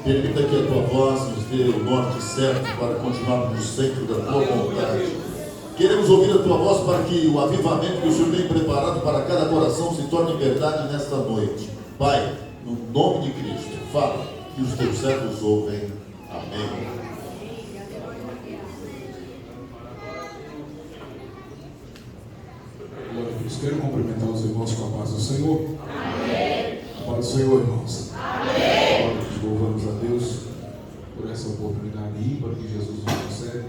Permita que a tua voz nos dê o norte certo para continuarmos no centro da tua vontade. Queremos ouvir a tua voz para que o avivamento que o Senhor tem preparado para cada coração se torne verdade nesta noite. Pai, no nome de Cristo, fala que os teus servos ouvem. Amém. Quero cumprimentar os irmãos com a paz do Senhor. Amém. A paz do Senhor, irmãos. Amém. Nós louvamos a Deus por essa oportunidade ímpar que Jesus nos concede.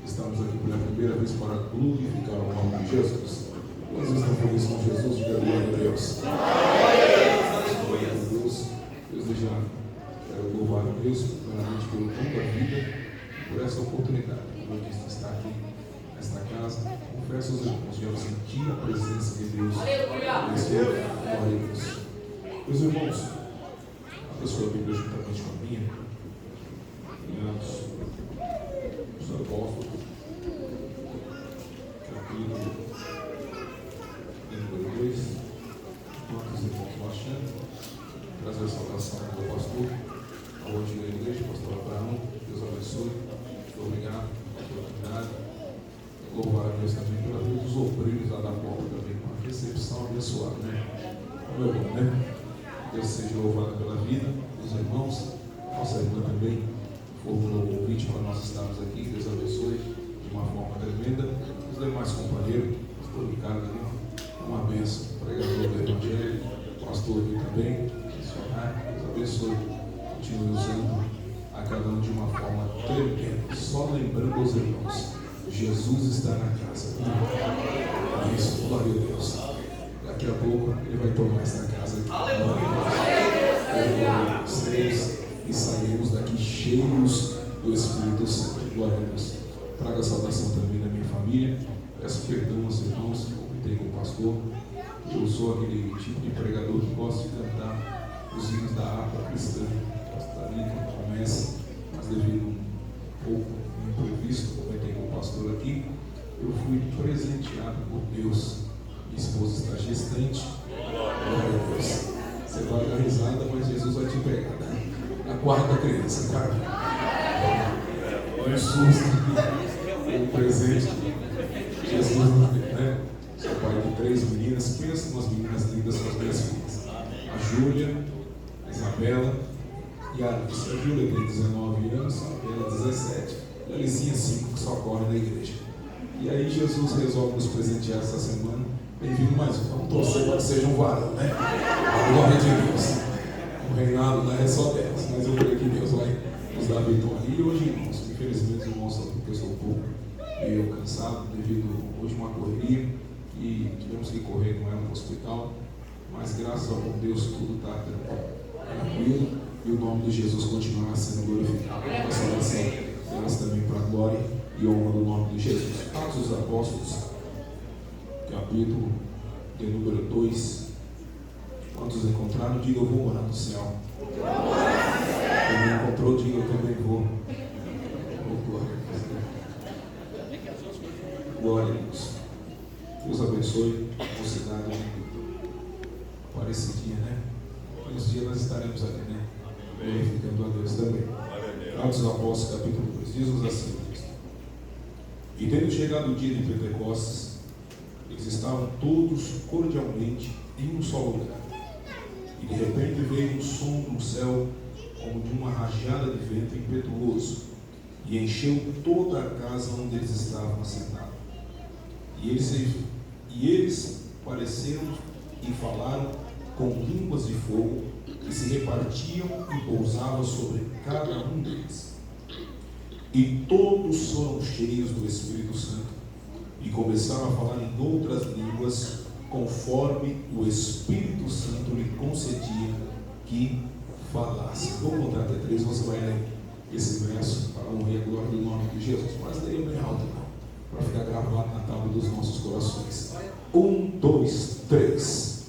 Estamos aqui pela primeira vez para glorificar o nome de Jesus. Quantos estão felizes com Jesus? Diga glória a Deus. Glória a Deus. Deus quero louvar a Deus primeiramente pelo dom da vida, por essa oportunidade. Como eu disse, estar aqui nesta casa. Confesso aos irmãos, já senti a presença de Deus. Glória a Deus. Meus irmãos, abra sua Bíblia juntamente com a minha. Em Atos dos Apóstolos, capítulo número 2. Quantos irmãos baixando? Trazer a saudação do pastor, ao antigo da igreja, pastor Abraão. Deus abençoe. Muito obrigado pela oportunidade. Louvar a Deus também pela vida dos obreiros lá da porta também, com a recepção abençoada, né? Como é bom, né? Deus seja louvado pela vida dos irmãos. Nossa irmã também formulou o convite para nós estarmos aqui. Deus abençoe de uma forma tremenda. Os demais companheiros, pastor Ricardo ali, uma bênção, pregador do Evangelho, pastor aqui também, missionário. Deus abençoe, continue usando a cada um de uma forma tremenda. Só lembrando aos irmãos, Jesus está na casa. Isso, glória a Deus. Daqui a pouco ele vai tomar essa casa aqui. Glória e sairemos daqui cheios do Espírito Santo. Glória a Deus. Traga a saudação também da minha família. Peço perdão aos irmãos que comentei com o pastor. Eu sou aquele tipo de pregador que gosta de cantar os hinos da harpa cristã. Está ali com promessa, mas devido um pouco imprevisto, comentei com o pastor aqui, eu fui presenteado por Deus. Minha esposa está gestante. Glória a Deus. Você vai dar risada, mas Jesus vai te pegar, né? A quarta criança, cara. Um susto. Um presente. Jesus, né? Sou pai de 3 meninas. Pensa umas meninas lindas com as minhas filhas. A Júlia, a Isabela e a Alice. A Júlia tem 19 anos, a Bela 17. E a Alicinha 5, que só corre na igreja. E aí Jesus resolve nos presentear essa semana. Bem-vindo mais um. Vamos torcer para que seja um varão, né? A glória de Deus. O reinado não é só delas, mas eu creio que Deus vai nos dar vitória. E hoje, irmãos, infelizmente os irmãos sabem que eu sou um pouco meio cansado devido hoje uma correria e tivemos que correr com ela no hospital, mas graças ao bom Deus tudo está tranquilo e o nome de Jesus continuará sendo glorificado. Nossa oração, graças também para a glória e honra do nome de Jesus. Atos dos Apóstolos, capítulo de número 2. Quantos encontraram? Diga, eu vou morar no céu. Quem não encontrou, diga, eu também vou. Glória a Deus. Deus abençoe a cidade parecidinha, né? Nos dias nós estaremos ali, né? Glorificando a Deus também. Atos dos Apóstolos, capítulo 2. Diz-nos assim: E tendo chegado o dia de Pentecostes, eles estavam todos cordialmente em um só lugar. E de repente veio um som do céu, como de uma rajada de vento impetuoso, e encheu toda a casa onde eles estavam assentados. E eles pareceram e falaram com línguas de fogo, que se repartiam e pousavam sobre cada um deles. E todos foram cheios do Espírito Santo, e começaram a falar em outras línguas, conforme o Espírito Santo lhe concedia que falasse. Vou contar até 3, você vai ler esse verso para honrar a glória do nome de Jesus, mas leia bem alto, para ficar gravado na tábua dos nossos corações. 1, 2, 3.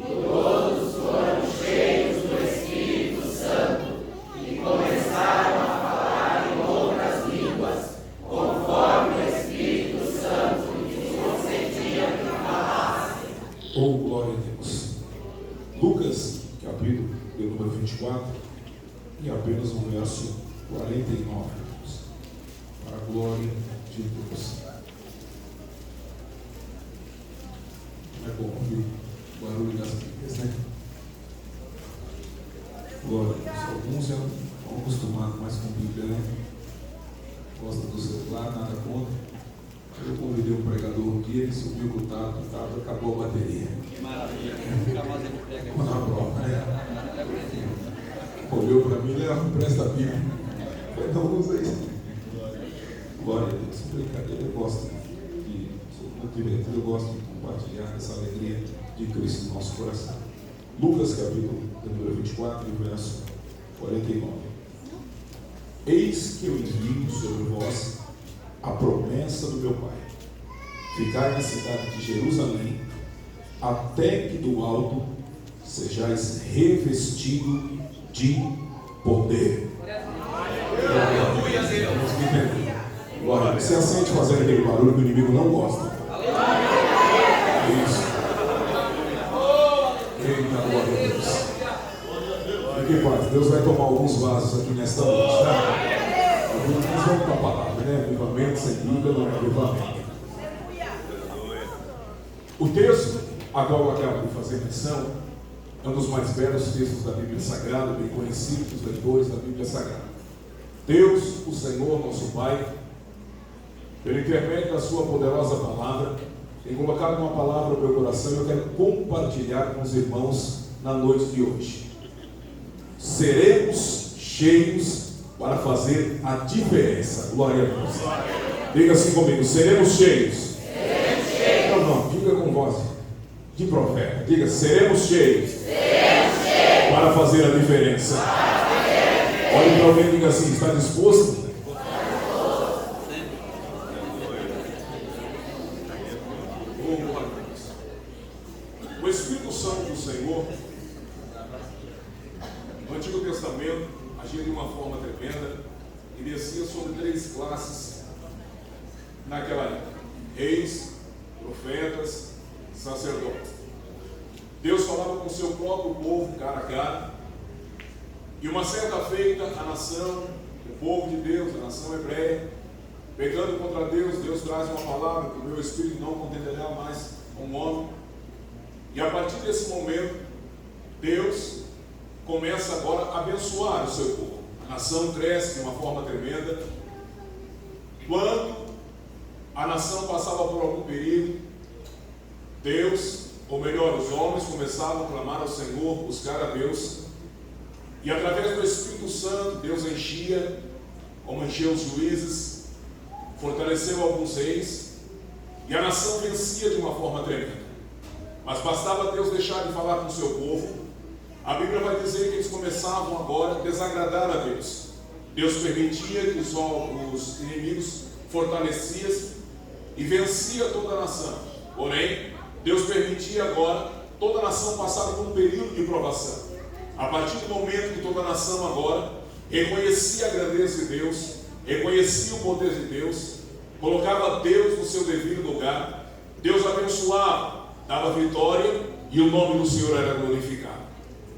Todos foram cheios do Espírito Santo e começaram a falar em outras línguas, conforme o Espírito Santo lhes concedia que falassem. Oh, glória a Deus. Lucas, capítulo de número 24, e apenas o verso 49, para a glória de Deus. É bom ouvir o barulho das Bíblias, né? Glória a Deus. Alguns já estão acostumados mais com Bíblia, né? Gosta do celular, nada contra. Eu convidei um pregador um dia, ele subiu com o tato, acabou a bateria. Que maravilha, nunca mais ele prega. Na prova, né? Olhou para mim e leva, presta a Bíblia. Não usa isso. Glória a Deus. Brincadeira, eu gosto de, sou muito divertido, eu gosto de compartilhar essa alegria de Cristo no nosso coração. Lucas, capítulo número 24, verso 49. Eis que eu envio sobre vós a promessa do meu Pai. Ficai na cidade de Jerusalém, até que do alto sejais revestido de poder. Aleluia, Deus. Glória. Você assente fazendo aquele barulho que o inimigo não gosta. Isso. Eita, glória a Deus. Fique paz. Deus vai tomar alguns vasos aqui nesta noite, tá? Nós vamos para a palavra, né? Avivamento sem Bíblia não é avivamento. O texto a qual eu acabo de fazer menção é um dos mais belos textos da Bíblia Sagrada, bem conhecido dos leitores da Bíblia Sagrada. Deus, o Senhor, nosso Pai, pelo intermédio da sua poderosa palavra, tem colocado uma palavra no meu coração e eu quero compartilhar com os irmãos na noite de hoje. Seremos cheios para fazer a diferença. Glória a Deus. Diga assim comigo: seremos cheios. Não, diga com voz de profeta. Diga: seremos cheios para fazer a diferença. Olhe para alguém e diga assim: está disposto? O Espírito Santo do Senhor, no Antigo Testamento, agia de uma forma tremenda e descia sobre 3 classes naquela época: reis, profetas, sacerdotes. Deus falava com o seu próprio povo cara a cara, e uma certa feita a nação, o povo de Deus, a nação hebreia, pecando contra Deus, Deus traz uma palavra que o meu espírito não contenderá mais um homem. E a partir desse momento, Deus começa agora a abençoar o seu povo. A nação cresce de uma forma tremenda. Quando a nação passava por algum perigo, Deus, ou melhor, os homens começavam a clamar ao Senhor, buscar a Deus, e através do Espírito Santo, Deus enchia, como encheu os juízes, fortaleceu alguns reis, e a nação vencia de uma forma tremenda. Mas bastava Deus deixar de falar com o seu povo, a Bíblia vai dizer que eles começavam agora a desagradar a Deus. Deus permitia que os inimigos fortaleciam e vencia toda a nação. Porém, Deus permitia agora toda a nação passar por um período de provação. A partir do momento que toda a nação agora reconhecia a grandeza de Deus, reconhecia o poder de Deus, colocava Deus no seu devido lugar, Deus abençoava, dava vitória e o nome do Senhor era glorificado.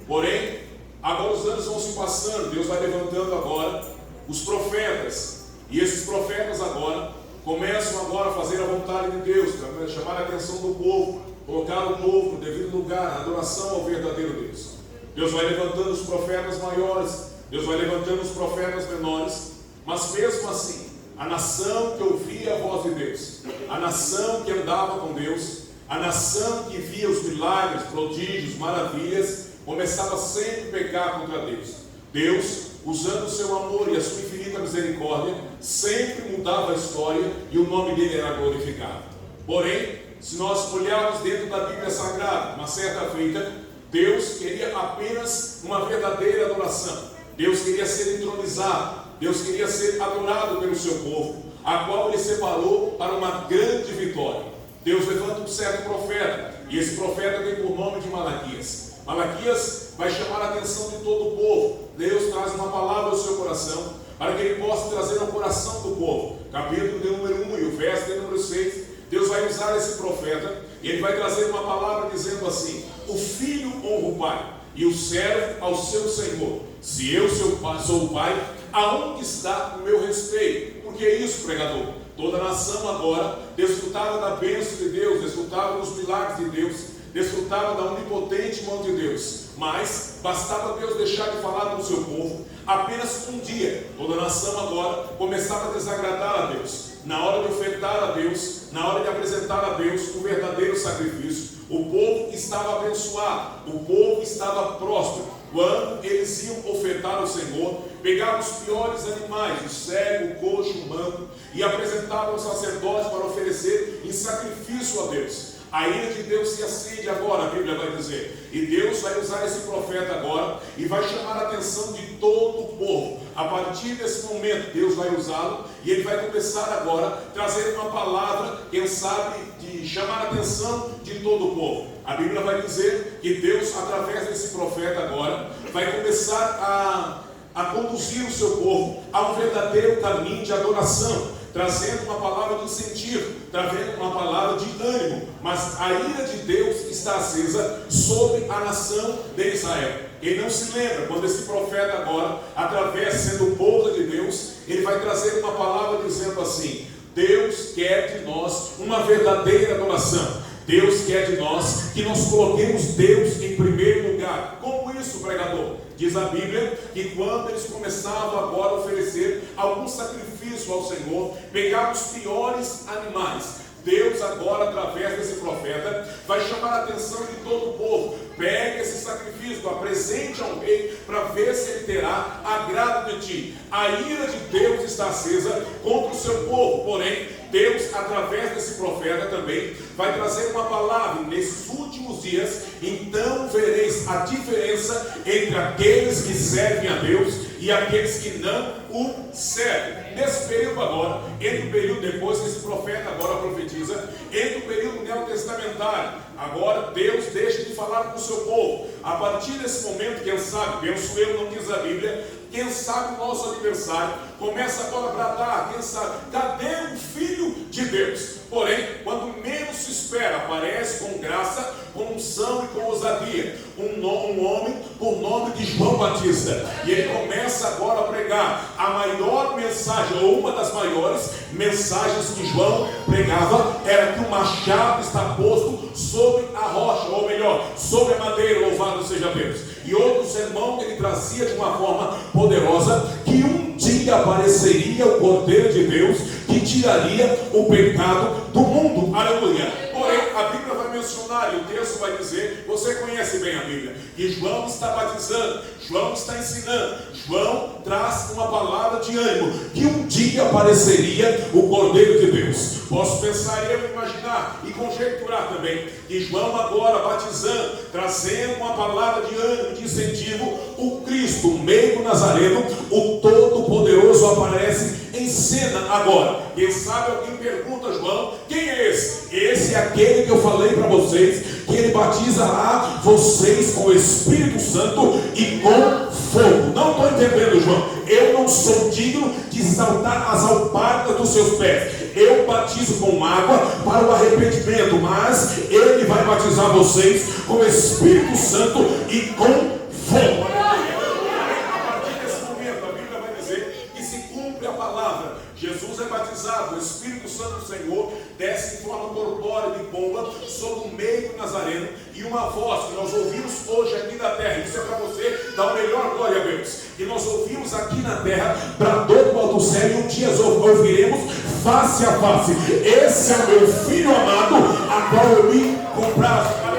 Porém, agora os anos vão se passando, Deus vai levantando agora os profetas, e esses profetas agora começam agora a fazer a vontade de Deus, chamar a atenção do povo, colocar o povo no devido lugar, a adoração ao verdadeiro Deus. Deus vai levantando os profetas maiores, Deus vai levantando os profetas menores, mas mesmo assim, a nação que ouvia a voz de Deus, a nação que andava com Deus, a nação que via os milagres, prodígios, maravilhas, começava sempre a pecar contra Deus. Deus, usando o seu amor e a sua infinita misericórdia, sempre mudava a história e o nome dele era glorificado. Porém, se nós olharmos dentro da Bíblia Sagrada, uma certa feita, Deus queria apenas uma verdadeira adoração. Deus queria ser entronizado, Deus queria ser adorado pelo seu povo, a qual ele separou para uma grande vitória. Deus levanta um certo profeta, e esse profeta tem por nome de Malaquias. Malaquias vai chamar a atenção de todo o povo. Deus traz uma palavra ao seu coração, para que ele possa trazer ao coração do povo. Capítulo de número 1 e o verso de número 6, Deus vai usar esse profeta, e ele vai trazer uma palavra dizendo assim: o filho honra o pai. e o servo ao seu senhor. Se eu sou o pai, aonde está o meu respeito? Por que isso, pregador? Toda a nação agora desfrutava da bênção de Deus, desfrutava dos milagres de Deus, desfrutava da onipotente mão de Deus. Mas bastava Deus deixar de falar com o seu povo apenas um dia. Toda a nação agora começava a desagradar a Deus. Na hora de ofertar a Deus, na hora de apresentar a Deus o verdadeiro sacrifício, o povo estava abençoado, o povo estava próspero. Quando eles iam ofertar ao Senhor, pegavam os piores animais, o cego, o coxo, o manco, e apresentavam ao sacerdote para oferecer em sacrifício a Deus. A ira de Deus se acende agora, a Bíblia vai dizer. E Deus vai usar esse profeta agora e vai chamar a atenção de todo o povo. A partir desse momento, Deus vai usá-lo e ele vai começar agora a trazer uma palavra, quem sabe, de chamar a atenção de todo o povo. A Bíblia vai dizer que Deus, através desse profeta agora, vai começar a conduzir o seu povo a um verdadeiro caminho de adoração, trazendo uma palavra de incentivo, trazendo uma palavra de ânimo. Mas a ira de Deus está acesa sobre a nação de Israel. Quem não se lembra, quando esse profeta agora, através sendo o povo de Deus, ele vai trazer uma palavra dizendo assim: Deus quer de nós uma verdadeira adoração. Deus quer de nós que nós coloquemos Deus em primeiro lugar. Como isso, pregador? Diz a Bíblia que quando eles começavam agora a oferecer algum sacrifício ao Senhor, pegavam os piores animais. Deus agora, através desse profeta, vai chamar a atenção de todo o povo. Pegue esse sacrifício, apresente ao rei, para ver se ele terá agrado de ti. A ira de Deus está acesa contra o seu povo, porém, Deus, através desse profeta também, vai trazer uma palavra. Nesses últimos dias, então vereis a diferença entre aqueles que servem a Deus e aqueles que não o servem. Nesse período agora, entre o período depois que esse profeta agora profetiza, entre o período neotestamentário, agora Deus deixa de falar com o seu povo. A partir desse momento, quem sabe, penso eu, não diz a Bíblia, quem sabe o nosso adversário começa agora a bradar, quem sabe, cadê o Filho de Deus? Porém, quando menos se espera, aparece com graça, com unção e com ousadia, um homem por nome de João Batista. E ele começa agora a pregar a maior mensagem, ou uma das maiores mensagens que João pregava, era que o machado está posto sobre a rocha, ou melhor, sobre a madeira, louvado seja Deus. E outro sermão que ele trazia de uma forma poderosa, que um dia apareceria o Cordeiro de Deus, que tiraria o pecado do mundo. Aleluia. Porém, a Bíblia vai mencionar, e o texto vai dizer, você conhece bem a Bíblia, que João está batizando, João está ensinando, João traz uma palavra de ânimo, que um dia apareceria o Cordeiro de Deus. Posso pensar, eu imaginar e conjecturar também, que João agora batizando, trazendo uma palavra de ânimo, de incentivo, o Cristo, o meio nazareno, o Todo-Poderoso aparece em cena agora. Quem sabe alguém pergunta a João, quem é esse? Esse é aquele que eu falei para vocês, que ele batizará vocês com o Espírito Santo e com fogo. Não estou entendendo, João. Eu não sou digno de saltar as alpargas dos seus pés. Eu batizo com água para o arrependimento, mas ele vai batizar vocês com o Espírito Santo e com fogo. A partir desse momento, a Bíblia vai dizer que se cumpre a palavra. Jesus é batizado, o Espírito Santo do Senhor desce em forma corpórea de pomba sobre o meio nazareno, e uma voz que nós ouvimos hoje aqui na terra, isso é para você dar o melhor glória a Deus, que nós ouvimos aqui na terra, bradou do alto céu, e um dia ouviremos face a face: esse é o meu filho amado, a qual eu me comprazo. A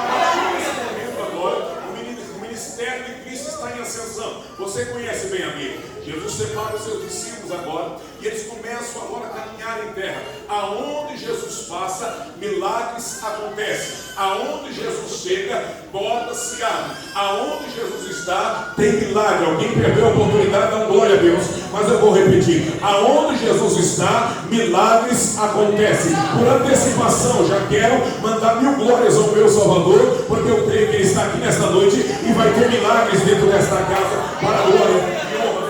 partir desse momento agora, o ministério de Cristo está em ascensão. Você conhece bem a Bíblia. Jesus separa os seus discípulos agora, e eles começam agora a caminhar em terra. Aonde Jesus passa, milagres acontecem. Aonde Jesus chega, portas se abrem. Aonde Jesus está, tem milagre. Alguém perdeu a oportunidade, dá glória a Deus, mas eu vou repetir: aonde Jesus está, milagres acontecem. Por antecipação, já quero mandar 1000 glórias ao meu Salvador, porque eu creio que Ele está aqui nesta noite e vai ter milagres dentro desta casa, para a glória e honra.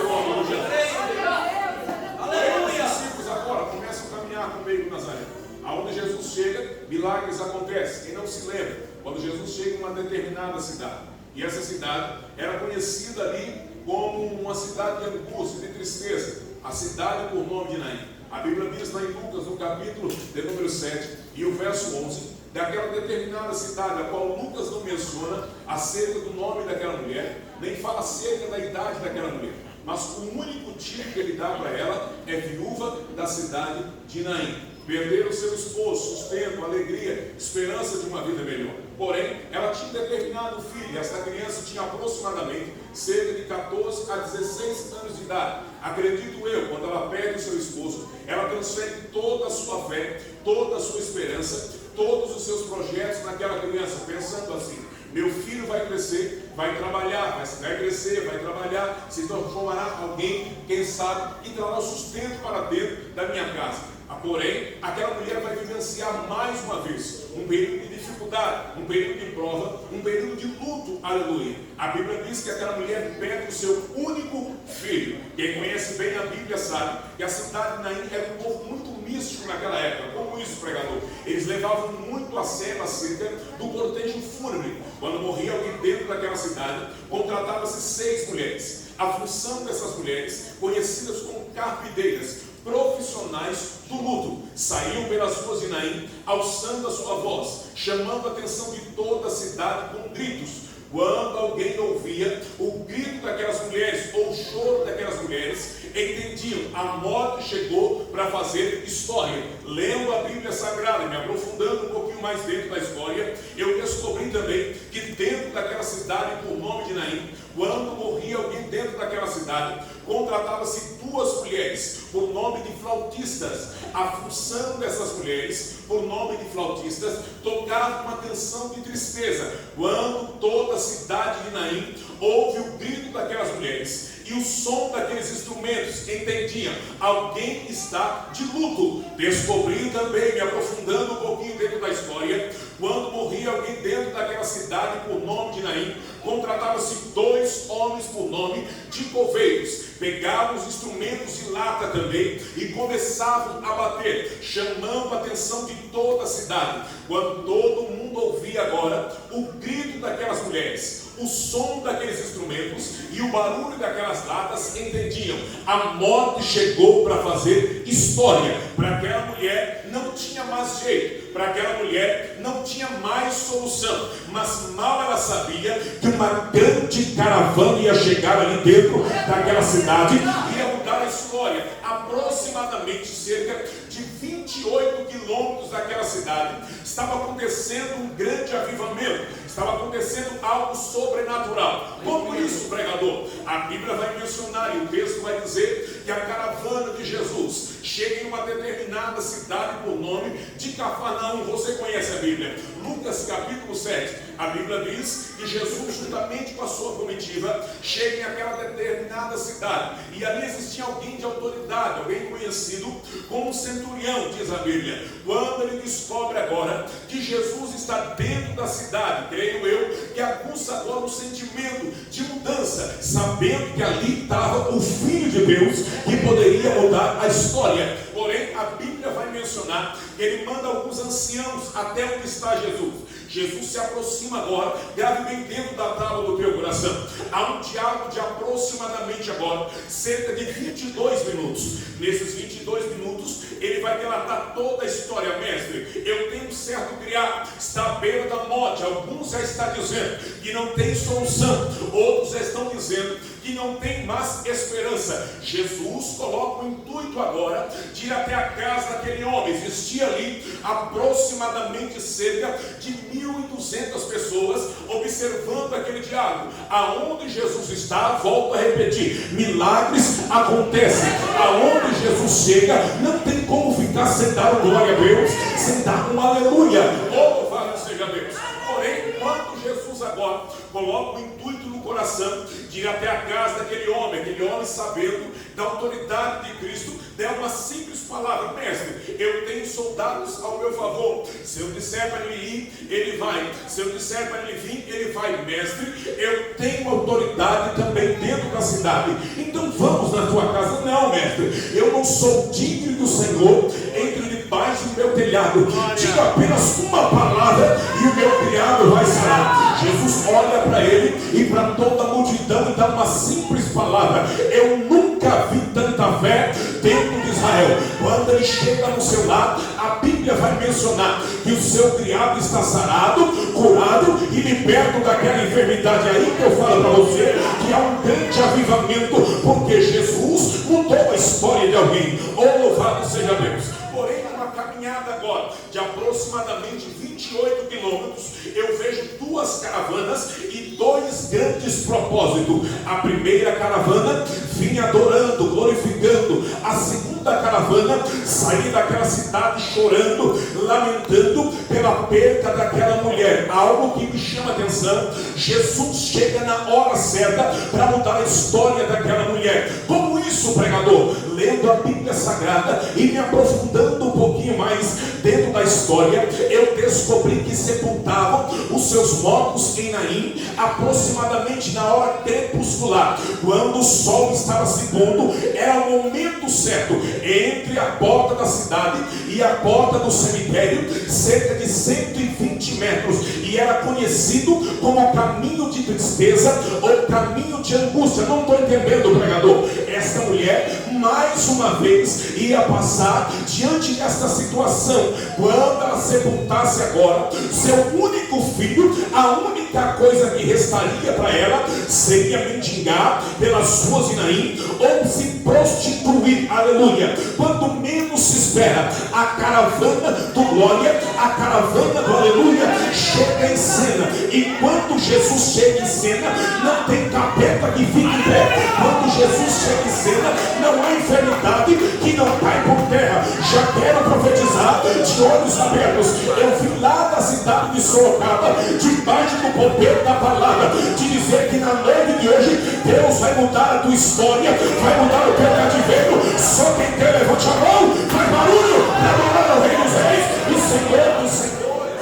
Aonde Jesus chega, milagres acontecem. Quem não se lembra, quando Jesus chega em uma determinada cidade, E essa cidade era conhecida ali como uma cidade de angústia, de tristeza. A cidade por nome de Naim. A Bíblia diz lá em Lucas, no capítulo de número 7 e o verso 11, daquela determinada cidade, a qual Lucas não menciona acerca do nome daquela mulher, nem fala acerca da idade daquela mulher. Mas o único título que ele dá para ela é viúva da cidade de Naim. Perderam seu esposo, sustento, alegria, esperança de uma vida melhor. Porém, ela tinha determinado filho, e essa criança tinha aproximadamente cerca de 14 a 16 anos de idade. Acredito eu, quando ela perde o seu esposo, ela transfere toda a sua fé, toda a sua esperança, todos os seus projetos naquela criança, pensando assim: meu filho vai crescer, vai trabalhar, vai crescer, vai trabalhar, se transformará alguém, quem sabe, e trará o sustento para dentro da minha casa. Porém, aquela mulher vai vivenciar mais uma vez um período de dificuldade, um período de prova, um período de luto, aleluia. A Bíblia diz que aquela mulher perde o seu único filho. Quem conhece bem a Bíblia sabe que a cidade de Naim era um povo muito místico naquela época. Como isso, pregador? Eles levavam muito a sério acerca do cortejo fúnebre. Quando morria alguém dentro daquela cidade, contratava-se 6 mulheres. A função dessas mulheres, conhecidas como carpideiras, profissionais do luto, saíam pelas ruas de Naim, alçando a sua voz, chamando a atenção de toda a cidade com gritos. Quando alguém ouvia o grito daquelas mulheres ou o choro daquelas mulheres, entendiam: a morte chegou para fazer história. Lendo a Bíblia Sagrada e me aprofundando um pouquinho mais dentro da história, eu descobri também que dentro daquela cidade por nome de Naim, quando morria alguém dentro daquela cidade, contratava-se 2 mulheres por nome de flautistas. A função dessas mulheres, por nome de flautistas, tocava uma canção de tristeza. Quando toda a cidade de Naim ouve o grito daquelas mulheres e o som daqueles instrumentos, entendiam: alguém está de luto. Descobri também, me aprofundando um pouquinho dentro da história, quando morria alguém dentro daquela cidade por nome de Naim, contratava-se 2 homens por nome de coveiros. Pegavam os instrumentos de lata também e começavam a bater, chamando a atenção de toda a cidade. Quando todo mundo ouvia agora o grito daquelas mulheres, o som daqueles instrumentos e o barulho daquelas latas, entendiam: a morte chegou para fazer história. Para aquela mulher não tinha mais jeito, para aquela mulher não tinha mais solução, mas mal ela sabia que uma grande caravana ia chegar ali dentro daquela cidade e ia mudar a história. Aproximadamente cerca de 28 quilômetros daquela cidade estava acontecendo um grande avivamento, estava acontecendo algo sobrenatural. Como isso, pregador? A Bíblia vai mencionar, e o texto vai dizer que a caravana de Jesus chega em uma determinada cidade por nome de Cafarnaum. Você conhece a Bíblia? Lucas capítulo 7, a Bíblia diz que Jesus, juntamente com a sua comitiva, chega em aquela determinada cidade, e ali existia alguém de autoridade, alguém conhecido como centurião, diz a Bíblia. Quando ele descobre agora que Jesus está dentro da cidade, creio eu que aguça agora um sentimento de mudança, sabendo que ali estava o Filho de Deus que poderia mudar a história. Porém, a Bíblia vai mencionar que ele manda alguns anciãos até onde está Jesus. Jesus se aproxima agora, grave bem dentro da tábua do teu coração. Há um diálogo de aproximadamente agora cerca de 22 minutos. Nesses 22 minutos, ele vai relatar toda a história. Mestre, eu tenho um certo criado, está à beira da morte. Alguns já estão dizendo que não tem solução, outros já estão dizendo que não tem mais esperança. Jesus coloca o intuito agora de ir até a casa daquele homem. Existia ali aproximadamente cerca de 1.200 pessoas observando aquele diálogo. Aonde Jesus está, volto a repetir, milagres acontecem. Aonde Jesus chega, não tem como ficar sentado, glória a Deus, sentado um aleluia, louvado seja Deus. Porém, quando Jesus agora coloca o intuito no coração de ir até a casa daquele homem sabendo da autoridade de Cristo, dá uma simples palavra: mestre, eu tenho soldados ao meu favor. Se eu disser para ele ir, ele vai. Se eu disser para ele vir, ele vai. Mestre, eu tenho autoridade também dentro da cidade, então vamos na tua casa. Não, mestre, eu não sou digno do Senhor entre debaixo do meu telhado. Diga apenas uma palavra e o meu criado vai sarar. Jesus olha para ele e para toda a multidão e dá uma simples palavra. Eu nunca vi tanta fé dentro de Israel. Quando ele chega no seu lar, a Bíblia vai mencionar que o seu criado está sarado, curado e liberto daquela enfermidade. Aí que eu falo para você que há um grande avivamento, porque Jesus mudou a história de alguém. Oh, louvado seja Deus. Porém, numa caminhada agora de aproximadamente 28 quilômetros, eu vejo duas caravanas e dois grandes propósitos. A primeira caravana vinha adorando, glorificando. A segunda caravana saía daquela cidade chorando, lamentando pela perda daquela mulher. Algo que me chama a atenção: Jesus chega na hora certa para mudar a história daquela mulher. Como isso, pregador? Lendo a Bíblia Sagrada e me aprofundando um pouquinho mais dentro da história, eu descobri que sepultavam os seus mortos em Naim aproximadamente na hora crepuscular, quando o sol estava se pondo. Era o momento certo entre a porta da cidade e a porta do cemitério, cerca de 120 metros, e era conhecido como o caminho de tristeza ou caminho de angústia. Não estou entendendo, pregador. Esta mulher mais uma vez ia passar diante desta situação. Quando ela sepultasse agora seu único filho, a única coisa que restaria para ela seria mendigar pelas ruas de Naim ou se prostituir. Aleluia. Quando menos se espera, a caravana do glória, a caravana do aleluia chega em cena. E quando Jesus chega em cena, não tem capeta que fique em pé. Quando Jesus chega em cena, não há enfermidade que não cai por terra. Já quero profetizar de olhos abertos. Eu vim lá da cidade de Sorocaba, debaixo do poder da palavra, de dizer que na noite de hoje Deus vai mudar a tua história, vai mudar o teu cativeiro. Só quem quer levante a mão, faz barulho para adorar o Rei dos Reis e Senhor dos Senhores.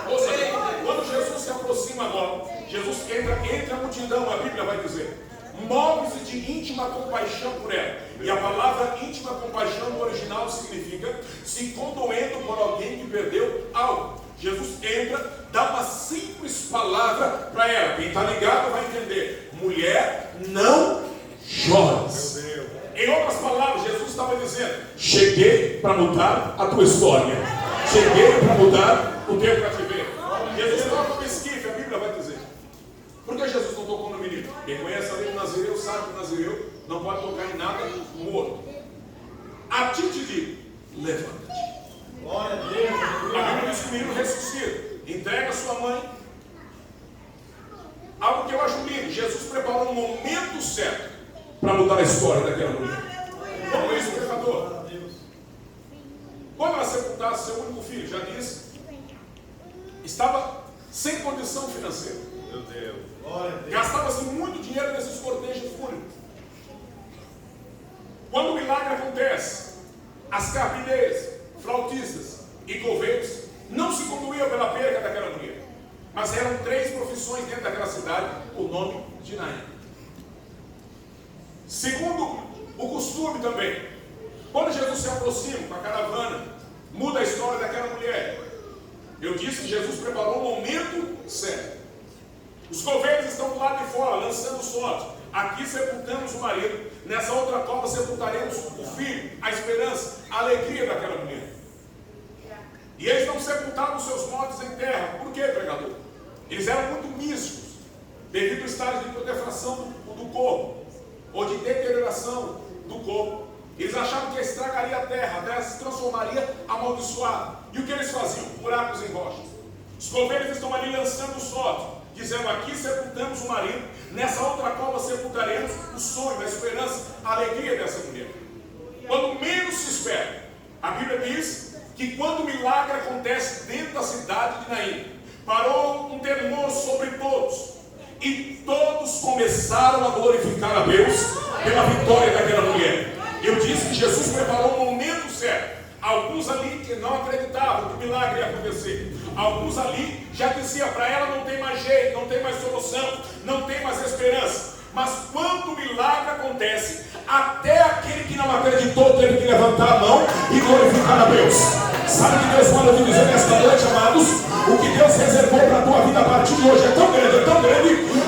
Ou seja, quando Jesus se aproxima agora, Jesus entra entre a multidão, a Bíblia vai dizer, move-se de íntima compaixão por ela. E a palavra íntima compaixão no original significa se condoendo por alguém que perdeu algo. Jesus entra, dá uma simples palavra para ela. Quem está ligado vai entender: mulher, não chores. Em outras palavras, Jesus estava dizendo: cheguei para mudar a tua história, cheguei para mudar o teu cativeiro. Jesus toca no esquife, a Bíblia vai dizer. Por que Jesus não tocou no menino? Quem conhece a lei do Nazireu sabe que o Nazireu não pode tocar em nada morto. A ti te digo, levanta-te. Glória a Deus. A Bíblia diz que o menino ressuscita, entrega a sua mãe. Algo que eu acho lindo: Jesus preparou um momento certo para mudar a história daquela mulher. Como isso, pecador? Quando ela sepultasse seu único filho, já disse, estava sem condição financeira. Meu Deus. Gastava-se muito dinheiro nesses cortejos fúnebres. Quando o milagre acontece, as carpineiras, flautistas e coveiros não se conduíam pela perda daquela mulher, mas eram 3 profissões dentro daquela cidade, o nome de Naim. Segundo o costume também, quando Jesus se aproxima com a caravana, muda a história daquela mulher. Eu disse que Jesus preparou o momento certo. Os coveiros estão do lado de fora, lançando sorte. Aqui sepultamos o marido, nessa outra cova sepultaremos o filho, a esperança, a alegria daquela mulher. E eles não sepultavam seus mortos em terra. Por quê, pregador? Eles eram muito místicos, devido ao estágio de putrefação do corpo, ou de deterioração do corpo. Eles achavam que estragaria a terra se transformaria amaldiçoada. E o que eles faziam? Buracos em rochas. Os coveiros estão ali lançando sorte, dizendo: aqui sepultamos o marido, nessa outra cova sepultaremos o sonho, a esperança, a alegria dessa mulher. Quando menos se espera, a Bíblia diz que quando o milagre acontece dentro da cidade de Naim, parou um temor sobre todos, e todos começaram a glorificar a Deus pela vitória daquela mulher. Eu disse que Jesus preparou o momento certo. Alguns ali que não acreditavam que o milagre ia acontecer, alguns ali já diziam: para ela não tem mais jeito, não tem mais solução, não tem mais esperança. Mas quando o milagre acontece, Até aquele que não acreditou teve que levantar a mão e glorificar a Deus. Sabe o que Deus manda te dizer nesta noite, amados? O que Deus reservou para a tua vida a partir de hoje é tão grande,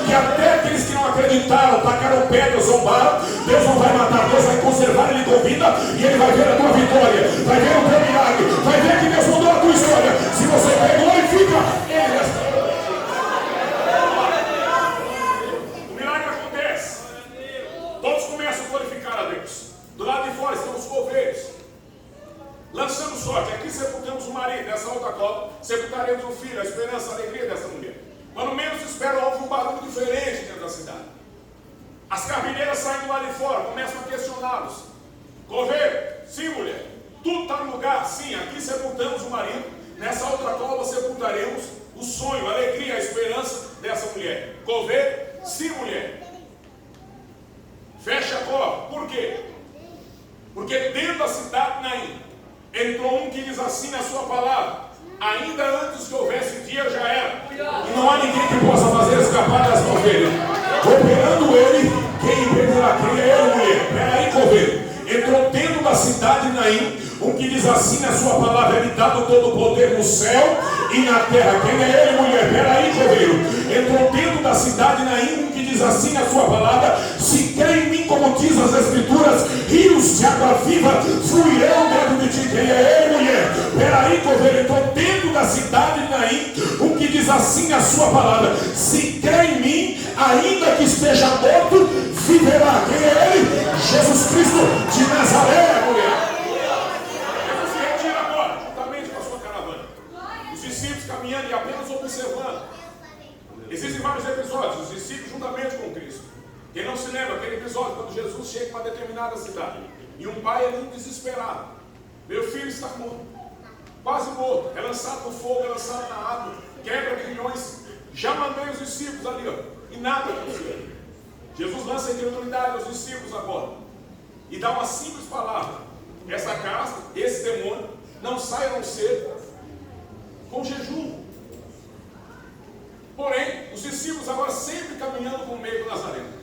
que até aqueles que não acreditaram, tacaram pedras, zombaram, Deus não vai matar, Deus vai conservar ele com vida, e ele vai ver a tua vitória, vai ver o teu milagre, vai ver que Deus mudou a tua história. Se você vai, glorifica ele. O milagre acontece, todos começam a glorificar a Deus. Do lado de fora estão os coveiros, lançando sorte. Aqui sepultamos o marido, nessa outra cova sepultaremos o filho, a esperança, a alegria dessa mulher. Quando menos esperam, houve um barulho diferente dentro da cidade. As carpineiras saem do lado de fora, começam a questioná-los. Coveiro, sim, mulher, tudo está no lugar, sim. Aqui sepultamos o marido, nessa outra cova sepultaremos o sonho, a alegria, a esperança dessa mulher. Coveiro, sim, mulher. Fecha a cova. Por quê? Porque dentro da cidade de Naim entrou um que diz assim na sua palavra: ainda antes que houvesse dia já era, e não há ninguém que possa fazer escapar das mãos dele. Operando ele, quem impedirá? Quem é ele, mulher? Peraí, coveiro. Entrou dentro da cidade de Naim um que diz assim na sua palavra: é-me dado todo o poder no céu e na terra. Quem é ele, mulher? Peraí, coveiro. Entrou dentro da cidade de Naim um que diz assim na sua palavra: se crê em mim, como diz as escrituras, rios de água viva fluirão dentro de ti. Quem é ele, mulher? Peraí, coveiro. Entrou dentro da cidade de Naim um que diz assim na sua palavra: se crê em mim, ainda que esteja morto, viverá. Quem é ele? Jesus Cristo de Nazaré, mulher. Jesus se retira agora, juntamente com a sua caravana. Os discípulos caminhando e apenas observando. Existem vários episódios, os discípulos juntamente com Cristo. Quem não se lembra aquele episódio quando Jesus chega em uma determinada cidade e um pai é muito desesperado: meu filho está morto, quase morto, é lançado no fogo, é lançado na água, quebra grilhões. Já mandei os discípulos ali, ó, e nada aconteceu. Jesus lança a incredulidade aos discípulos agora e dá uma simples palavra: essa casa, esse demônio, não sai a não ser com jejum. Porém, os discípulos agora sempre caminhando com o meio do Nazareno.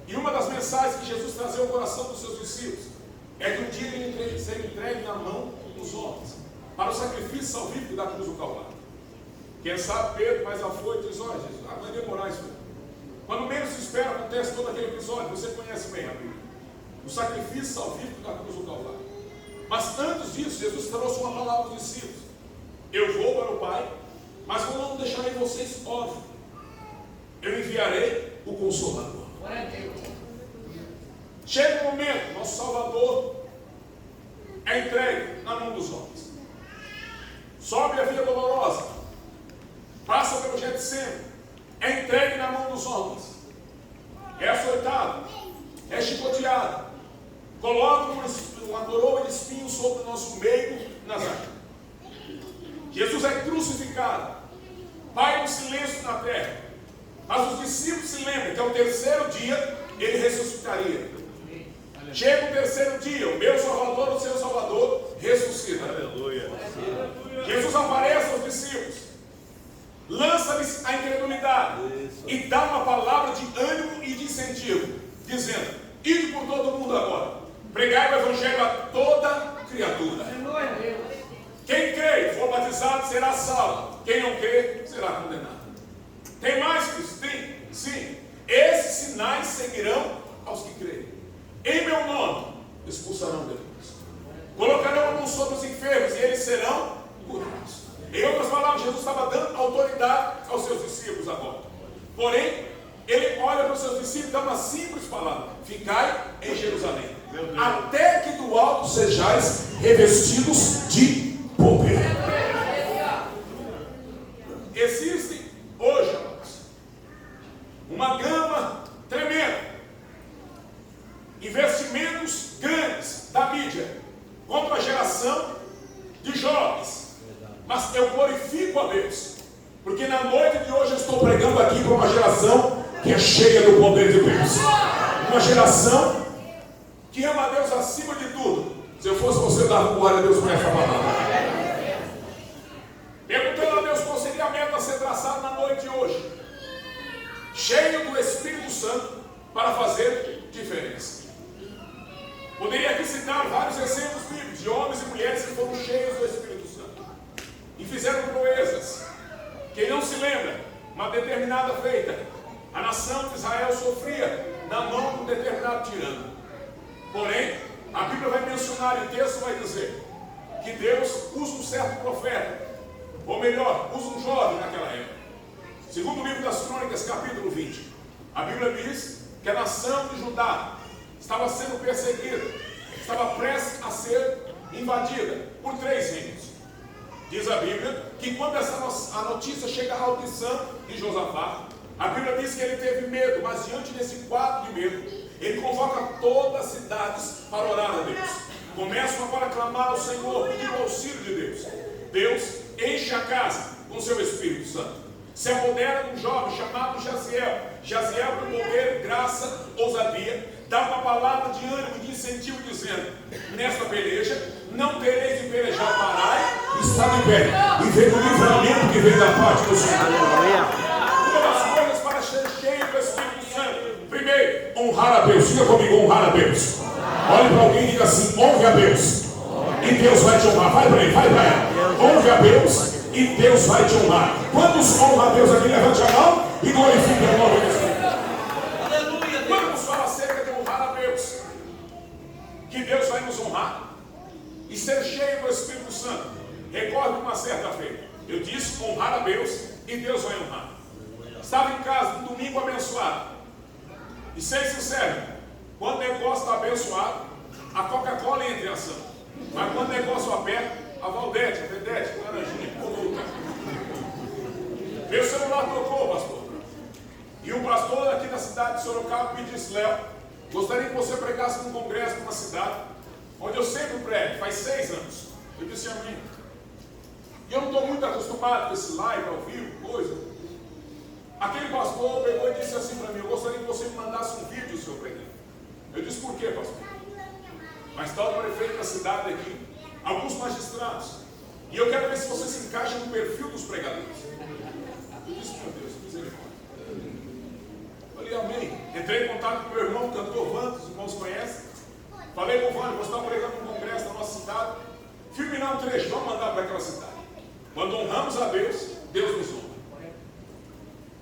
E uma das mensagens que Jesus trazia ao coração dos seus discípulos é que um dia ele ia ser entregue na mão dos homens para o sacrifício salvífico da cruz do Calvário. Quem sabe Pedro, mais afoito, diz: olha, Jesus, vai demorar isso. Quando menos se espera, acontece todo aquele episódio. Você conhece bem a Bíblia, o sacrifício salvífico da cruz do Calvário. Mas antes disso, Jesus trouxe uma palavra aos discípulos: eu vou para o Pai, mas eu não deixarei vocês órfãos. Eu enviarei o Consolador. Chega o momento, nosso Salvador é entregue na mão dos homens. Sobe a via dolorosa, passa pelo Getsemane, é entregue na mão dos homens. É açoitado, é chicoteado, coloca uma coroa de espinhos sobre o nosso meio Nazaré. Jesus é crucificado, Pai, um silêncio na terra. Mas os discípulos se lembram que ao terceiro dia ele ressuscitaria. Chega o terceiro dia, o meu Salvador, o seu Salvador ressuscita. Aleluia. Jesus aparece aos discípulos, lança-lhes a incredulidade e dá uma palavra de ânimo e de incentivo, dizendo: ide por todo mundo agora, pregai o evangelho a toda criatura. Quem crê e for batizado será salvo, quem não crê será condenado. Tem mais, Cristo? Tem? Sim. Esses sinais seguirão aos que creem. Em meu nome expulsarão demônios, colocarão a mão sobre os enfermos e eles serão curados. Em outras palavras, Jesus estava dando autoridade aos seus discípulos agora. Porém, ele olha para os seus discípulos e dá uma simples palavra: ficai em Jerusalém, até que do alto sejais revestidos de poder. Existe hoje, amados, uma gama tremenda, investimentos grandes da mídia contra a geração de jovens. Mas eu glorifico a Deus, porque na noite de hoje eu estou pregando aqui para uma geração que é cheia do poder de Deus, uma geração que ama a Deus acima de tudo. Se eu fosse você, eu dava glória a Deus por essa palavra. Perguntando a Deus qual seria a meta a ser traçada na noite de hoje: cheio do Espírito Santo para fazer diferente. determinada feita. A nação de Israel sofria na mão de um determinado tirano. Porém, a Bíblia vai mencionar, e o texto vai dizer, que Deus usa um certo profeta, ou melhor, usa um jovem naquela época. Segundo o livro das Crônicas, capítulo 20, a Bíblia diz que a nação de Judá estava sendo perseguida, estava prestes a ser invadida por 3 reinos. Diz a Bíblia que quando a notícia chega à audição de Josafá, a Bíblia diz que ele teve medo, mas diante desse quadro de medo, ele convoca todas as cidades para orar a Deus. Começam agora a clamar ao Senhor, pedir o auxílio de Deus. Deus enche a casa com seu Espírito Santo. Se apodera de um jovem chamado Jaziel. Jaziel, com poder, graça, ousadia, dá uma palavra de ânimo e de incentivo, dizendo: nesta peleja, não tereis de pelejar, parai, está de pé, e vem o livramento que vem da parte do Senhor. Uma das coisas para ser cheio do Espírito Santo: primeiro, honrar a Deus. Diga comigo, honrar a Deus. Olhe para alguém e diga assim: honre a Deus, e Deus vai te honrar. Vai para ele, vai para ela. Honre a Deus, e Deus vai te honrar. Quantos honram a Deus aqui? Levante a mão e glorifique o nome de Deus. Aleluia. Vamos falar acerca de honrar a Deus, que Deus vai nos honrar e ser cheio do Espírito Santo. Recorde uma certa feita, eu disse honrar a Deus e Deus vai honrar. Estava em casa um domingo abençoado, e ser sincero, quando o negócio está abençoado, a Coca-Cola entra em ação, mas quando o negócio aperta, a Valdete, a Vedete, a Laranjinha, coloca. Meu celular tocou, pastor. E o pastor aqui da cidade de Sorocaba me disse: Léo, gostaria que você pregasse num congresso numa cidade onde eu sempre prego, faz 6 anos. Eu disse amém. E eu não estou muito acostumado com esse live ao vivo, coisa. Aquele pastor pegou e disse assim para mim: eu gostaria que você me mandasse um vídeo do seu pregando. Eu disse: por quê, pastor? Mas está o prefeito da cidade aqui, alguns magistrados, e eu quero ver se você se encaixa no perfil dos pregadores. Eu disse: meu Deus, misericórdia. Falei amém. Entrei em contato com meu irmão, o cantor Vando, os irmãos conhecem. Falei com o Vando: você está pregando um congresso na nossa cidade, filme não um trecho, vamos mandar para aquela cidade. Quando honramos a Deus, Deus nos honra.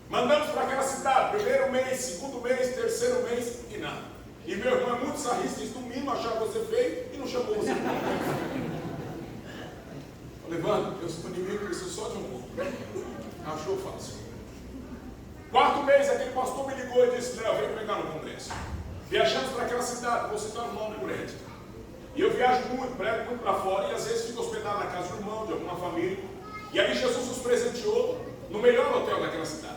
Mandamos para aquela cidade, 1º mês, 2º mês, 3º mês e nada. E meu irmão é muito sarrista, diz: domingo achava você feio e não chamou você. Falei: Vando, eu sou inimigo, preciso só de um pouco. Achou fácil. 4º mês, aquele pastor me ligou e disse: Léo, vem pregar no congresso. Viajamos para aquela cidade, vou citar o nome do prédio. E eu viajo muito, prego muito para fora, e às vezes fico hospedado na casa do irmão, de alguma família. E ali Jesus nos presenteou no melhor hotel daquela cidade.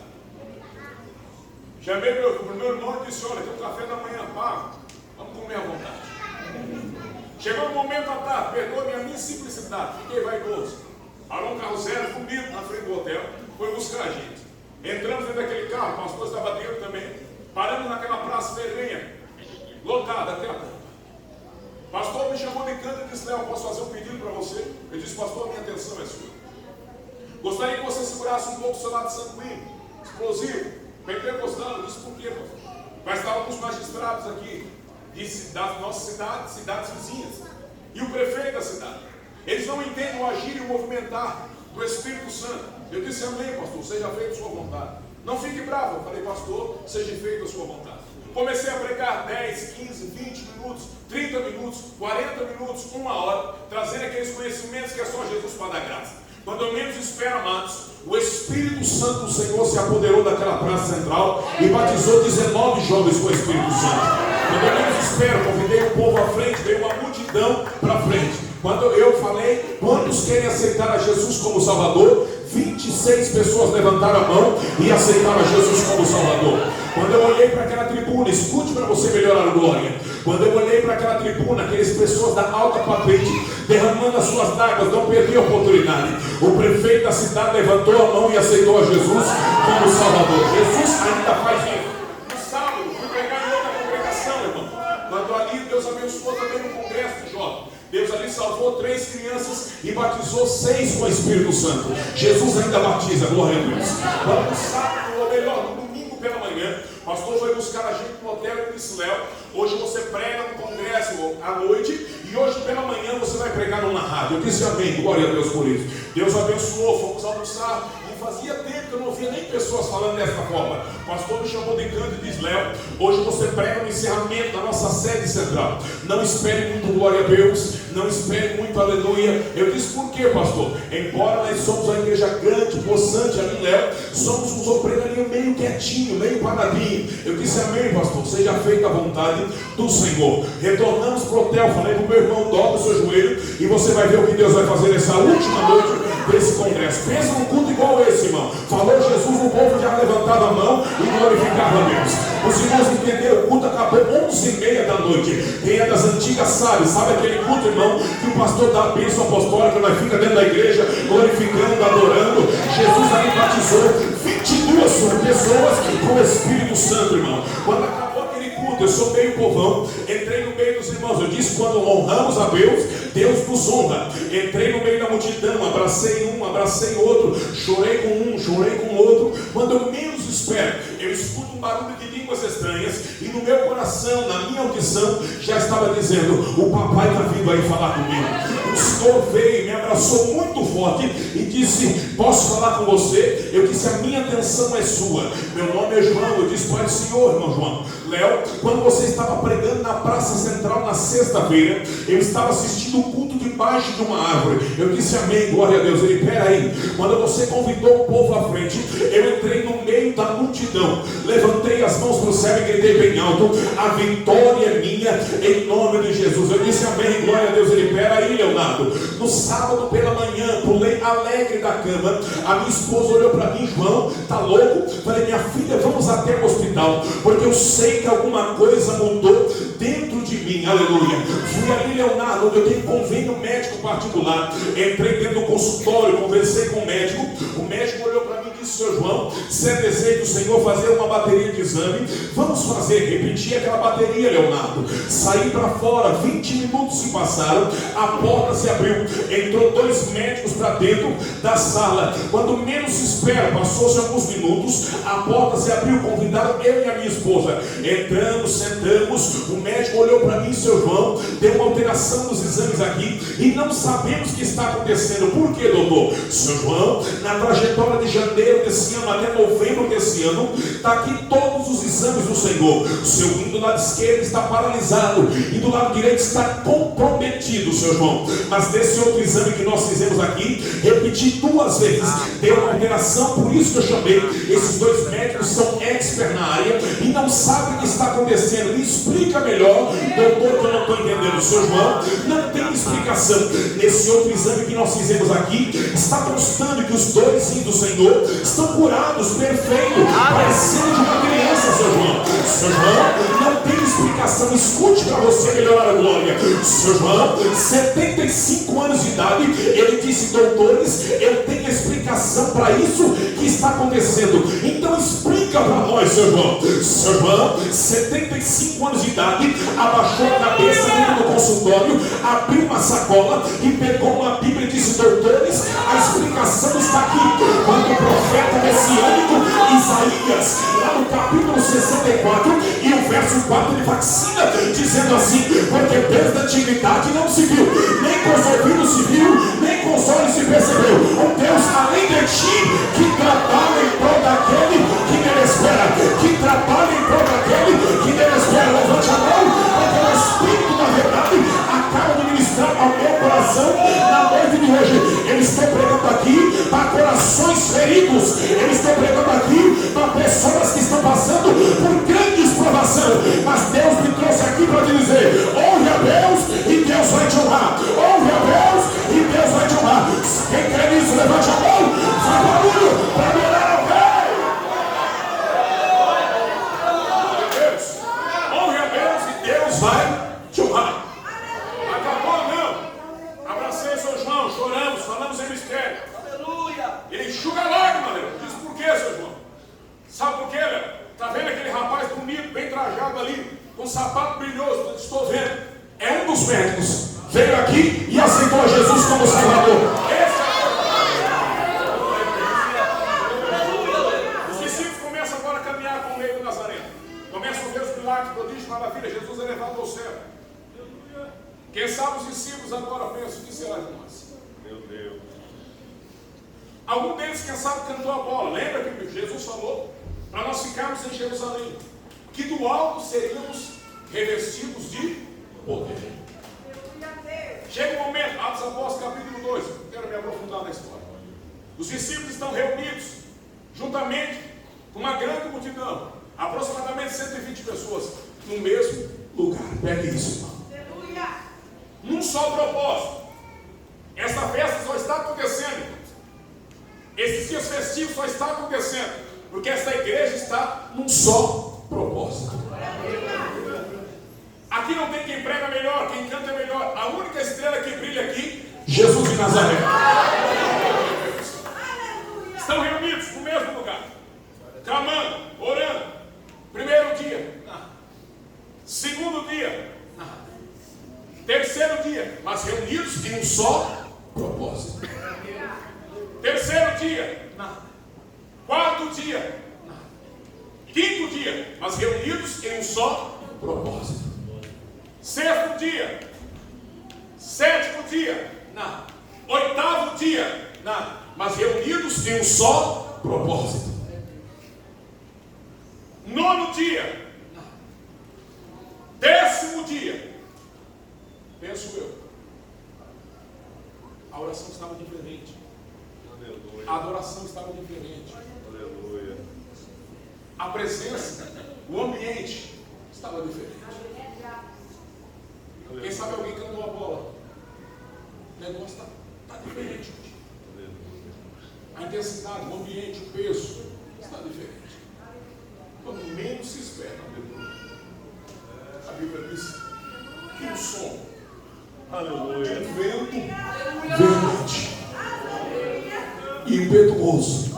Chamei meu irmão e disse: olha, tem um café da manhã pago, vamos comer à vontade. Chegou o momento da tarde, perdoe-me a minha simplicidade, fiquei vaidoso. Parou um carro zero, bonito, na frente do hotel, foi buscar a gente. Entramos dentro daquele carro, o pastor estava dentro também, paramos naquela praça ferrenha, lotada até a porta. O pastor me chamou de canto e disse: Léo, posso fazer um pedido para você? Eu disse: pastor, minha atenção é sua. Gostaria que você segurasse um pouco o seu lado sanguíneo, explosivo, pentecostal. Eu disse: por quê, pastor? Vai estar alguns magistrados aqui, da nossa cidade, cidades vizinhas, e o prefeito da cidade. Eles não entendem o agir e o movimentar do Espírito Santo. Eu disse: amém, pastor, seja feita a sua vontade. Não fique bravo. Eu falei: pastor, seja feita a sua vontade. Comecei a pregar 10, 15, 20 minutos, 30 minutos, 40 minutos, 1 hora, trazendo aqueles conhecimentos que é só Jesus para dar graça. Quando eu menos espero, amados, o Espírito Santo do Senhor se apoderou daquela praça central e batizou 19 jovens com o Espírito Santo. Quando eu menos espero, convidei o povo à frente, veio uma multidão para frente. Quando eu falei: quantos querem aceitar a Jesus como Salvador? 26 pessoas levantaram a mão e aceitaram a Jesus como Salvador. Quando eu olhei para aquela tribuna, escute para você melhorar a glória. Quando eu olhei para aquela tribuna, aquelas pessoas da alta patente derramando as suas lágrimas, não perdi a oportunidade. O prefeito da cidade levantou a mão e aceitou a Jesus como Salvador. Jesus ainda faz isso. No sábado, fui pregar em outra congregação, irmão. Quando ali Deus abençoou também no congresso de jovens. Deus ali salvou 3 crianças e batizou 6 com o Espírito Santo. Jesus ainda batiza, glória a Deus. Quando no sábado, ou melhor, no domingo pela manhã, o pastor foi buscar a gente no hotel e disse: Léo, hoje você prega no congresso à noite e hoje pela manhã você vai pregar na rádio. Eu disse amém, glória a Deus por isso. Deus abençoou, fomos almoçar e fazia tempo que eu não ouvia nem pessoas falando dessa forma. O pastor me chamou de canto e diz: Léo, hoje você prega no encerramento da nossa sede central. Não espere muito glória a Deus, não espere muito aleluia. Eu disse: por quê, pastor? Embora nós somos uma igreja grande, possante ali em Léo, somos um sofrendo ali meio quietinho, meio paradinho. Eu disse: amém, pastor, seja feita a vontade do Senhor. Retornamos para o hotel, falei para o meu irmão: dobra o seu joelho e você vai ver o que Deus vai fazer nessa última noite desse congresso. Pensa num culto igual esse, irmão. Falou Jesus, o povo já levantava a mão e glorificava a Deus. Os irmãos entenderam, o culto acabou 11h30 da noite. Quem é das antigas sabe aquele culto, irmão, que o pastor dá a bênção apostólica, nós fica dentro da igreja, glorificando, adorando. Jesus ali batizou 22 pessoas com o Espírito Santo, irmão. Quando acabou aquele culto, eu sou meio povão, entrei no meio dos irmãos. Eu disse: quando honramos a Deus, Deus nos honra. Entrei no meio da multidão, abracei um, abracei outro, chorei com um, chorei com outro. Quando eu menos espero, eu escuto um barulho de línguas estranhas, e no meu coração, na minha audição, já estava dizendo: o papai está vindo aí falar comigo. O Senhor veio, me abraçou muito forte e disse: posso falar com você? Eu disse: a minha atenção é sua. Meu nome é João. Eu disse: pai do Senhor, irmão João. Léo, quando você estava pregando na Praça Central na sexta-feira, eu estava assistindo o culto debaixo de uma árvore. Eu disse: amém, glória a Deus. Ele: peraí, quando você convidou o povo à frente, eu entrei no meio da multidão, levantei as mãos para o céu e gritei bem alto: a vitória é minha, em nome de Jesus. Eu disse: amém, glória a Deus. Ele: peraí, Leonardo. No sábado pela manhã, pulei alegre da cama. A minha esposa olhou para mim: João, tá louco? Falei: minha filha, vamos até o hospital, porque eu sei que alguma coisa mudou dentro de mim. Aleluia. Fui ali, Leonardo, onde eu tenho convênio médico particular. Entrei dentro do consultório, conversei com o médico. O médico olhou para mim e disse: seu João, se é desejo do Senhor fazer uma bateria de exame, vamos fazer. Repeti aquela bateria, Leonardo. Saí para fora, 20 minutos se passaram, a porta se abriu, entrou 2 médicos para dentro da sala. Quando menos se espera, passou-se alguns minutos, a porta se abriu, convidaram eu e a minha esposa. Entramos, sentamos, o médico olhou para mim: seu João, deu uma alteração nos exames aqui e não sabemos o que está acontecendo. Por quê, doutor? Seu João, na trajetória de janeiro desse ano até novembro desse ano, está aqui todos os exames do Senhor. O seu rim do lado esquerdo está paralisado e do lado direito está comprometido, seu João. Mas desse outro exame que nós fizemos aqui, repeti 2 vezes, deu uma alteração. Por isso que eu chamei. Esses 2 médicos são expert na área e não sabem o que está acontecendo. Me explica melhor, doutor, que eu não estou entendendo. Seu João, não tem explicação. Nesse outro exame que nós fizemos aqui, está constando que os 2 rins do Senhor estão curados, perfeitos, parecendo de uma criança, seu João. Seu João, não tem explicação. Escute para você melhorar a glória. Seu João, 75 anos de idade, ele disse: doutores, eu tenho explicação para isso que está acontecendo. Então explica para nós, seu João. Seu João, 75 anos de idade, abaixou a cabeça dentro do consultório, abriu uma sacola e pegou uma Bíblia e disse: doutores, a explicação está aqui. Quando o profeta messiânico Isaías, lá no capítulo 64 e o verso 4, ele vacina dizendo assim: porque desde a antiguidade não se viu, nem com os ouvidos se viu, nem com os olhos se percebeu, um Deus além de ti, que trabalha em prol daquele que nele espera, que trabalha em prol daquele que nele espera. Levante a mão, porque o Espírito da verdade acaba de ministrar ao meu coração na noite de hoje. Eles estão pregando aqui para corações feridos, eles estão pregando aqui para pessoas que estão passando por grandes provações, mas Deus me trouxe aqui para te dizer: ouve a Deus e Deus vai te honrar. Ouve a Deus e Deus vai te honrar. Quem crê nisso, levante a mão, faz barulho para adorar ao Rei. Ouve a Deus e Deus vai te honrar. Acabou não? Abracei seu João, choramos, falamos em mistério. Aleluia! Ele enxuga a lágrima, Léo. Diz: por quê, seu João? Sabe por quê, Léo? Está vendo aquele rapaz bonito, bem trajado ali, com um sapato brilhoso? Estou vendo. É um dos médicos. Veio aqui e aceitou Jesus como Salvador. Esse é os discípulos começam agora a caminhar com o meio do Nazareno. Começam a ver os milagres, prodígios, maravilhas. Jesus é levado ao céu. Quem sabe os discípulos agora pensam: o que será de nós? Meu Deus. Algum deles, quem sabe, cantou a bola. Lembra que Jesus falou para nós ficarmos em Jerusalém, que do alto seríamos revestidos de poder. Chega um momento, Atos Apóstolos capítulo 2, quero me aprofundar na história. Os discípulos estão reunidos, juntamente com uma grande multidão, aproximadamente 120 pessoas, no mesmo lugar. Pegue isso, irmão. Num só propósito. Essa festa só está acontecendo, esses dias festivos só está acontecendo, porque essa igreja está num só propósito. Aqui não tem quem prega melhor, quem canta melhor. A única estrela que brilha aqui, Jesus de Nazaré. Estão reunidos no mesmo lugar, clamando, orando. Primeiro dia, segundo dia, terceiro dia, mas reunidos em um só propósito. Terceiro dia, quarto dia, quinto dia, mas reunidos em um só propósito. Sexto dia, sétimo dia, oitavo dia, mas reunidos em um só propósito. Nono dia, décimo dia, penso eu, a oração estava diferente, a adoração estava diferente, a presença, o ambiente estava diferente. Quem sabe alguém cantou a bola, o negócio está diferente hoje. A intensidade, o ambiente, o peso está diferente. Quando menos se espera, a Bíblia diz que o som de um vento veemente e impetuoso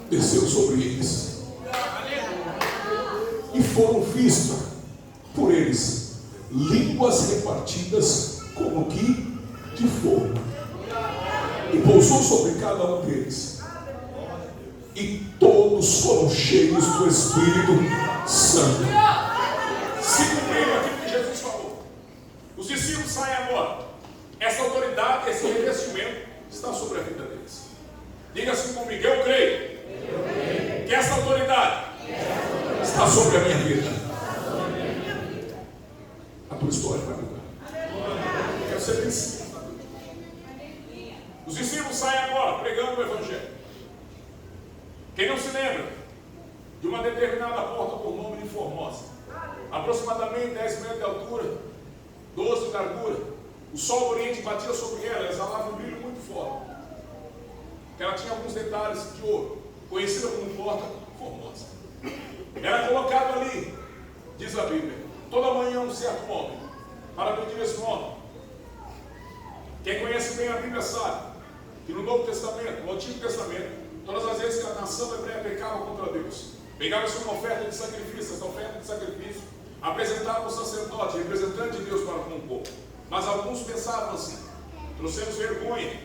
desceu sobre eles e foram vistos por eles línguas repartidas como que de fogo, e pousou sobre cada um deles, e todos foram cheios do Espírito Santo. Se cumpriu aquilo que Jesus falou. Os discípulos saem agora. Essa autoridade, esse revestimento está sobre a vida deles. Diga assim comigo: eu creio que essa autoridade está sobre a minha vida. A tua história vai mudar. Quero ser vencido. Os discípulos saem agora pregando o Evangelho. Quem não se lembra de uma determinada porta por nome de Formosa, aproximadamente 10 metros de altura, 12 de largura, o sol do Oriente batia sobre ela, exalava um brilho muito forte. Ela tinha alguns detalhes de ouro, conhecida como Porta Formosa. Era colocado ali, diz a Bíblia, toda manhã um certo homem, para pedir esse nome. Quem conhece bem a Bíblia sabe que no Novo Testamento, no Antigo Testamento, todas as vezes que a nação hebreia pecava contra Deus, pegava-se uma oferta de sacrifício, essa oferta de sacrifício apresentava o sacerdote, representante de Deus para com o povo. Mas alguns pensavam assim: trouxemos vergonha,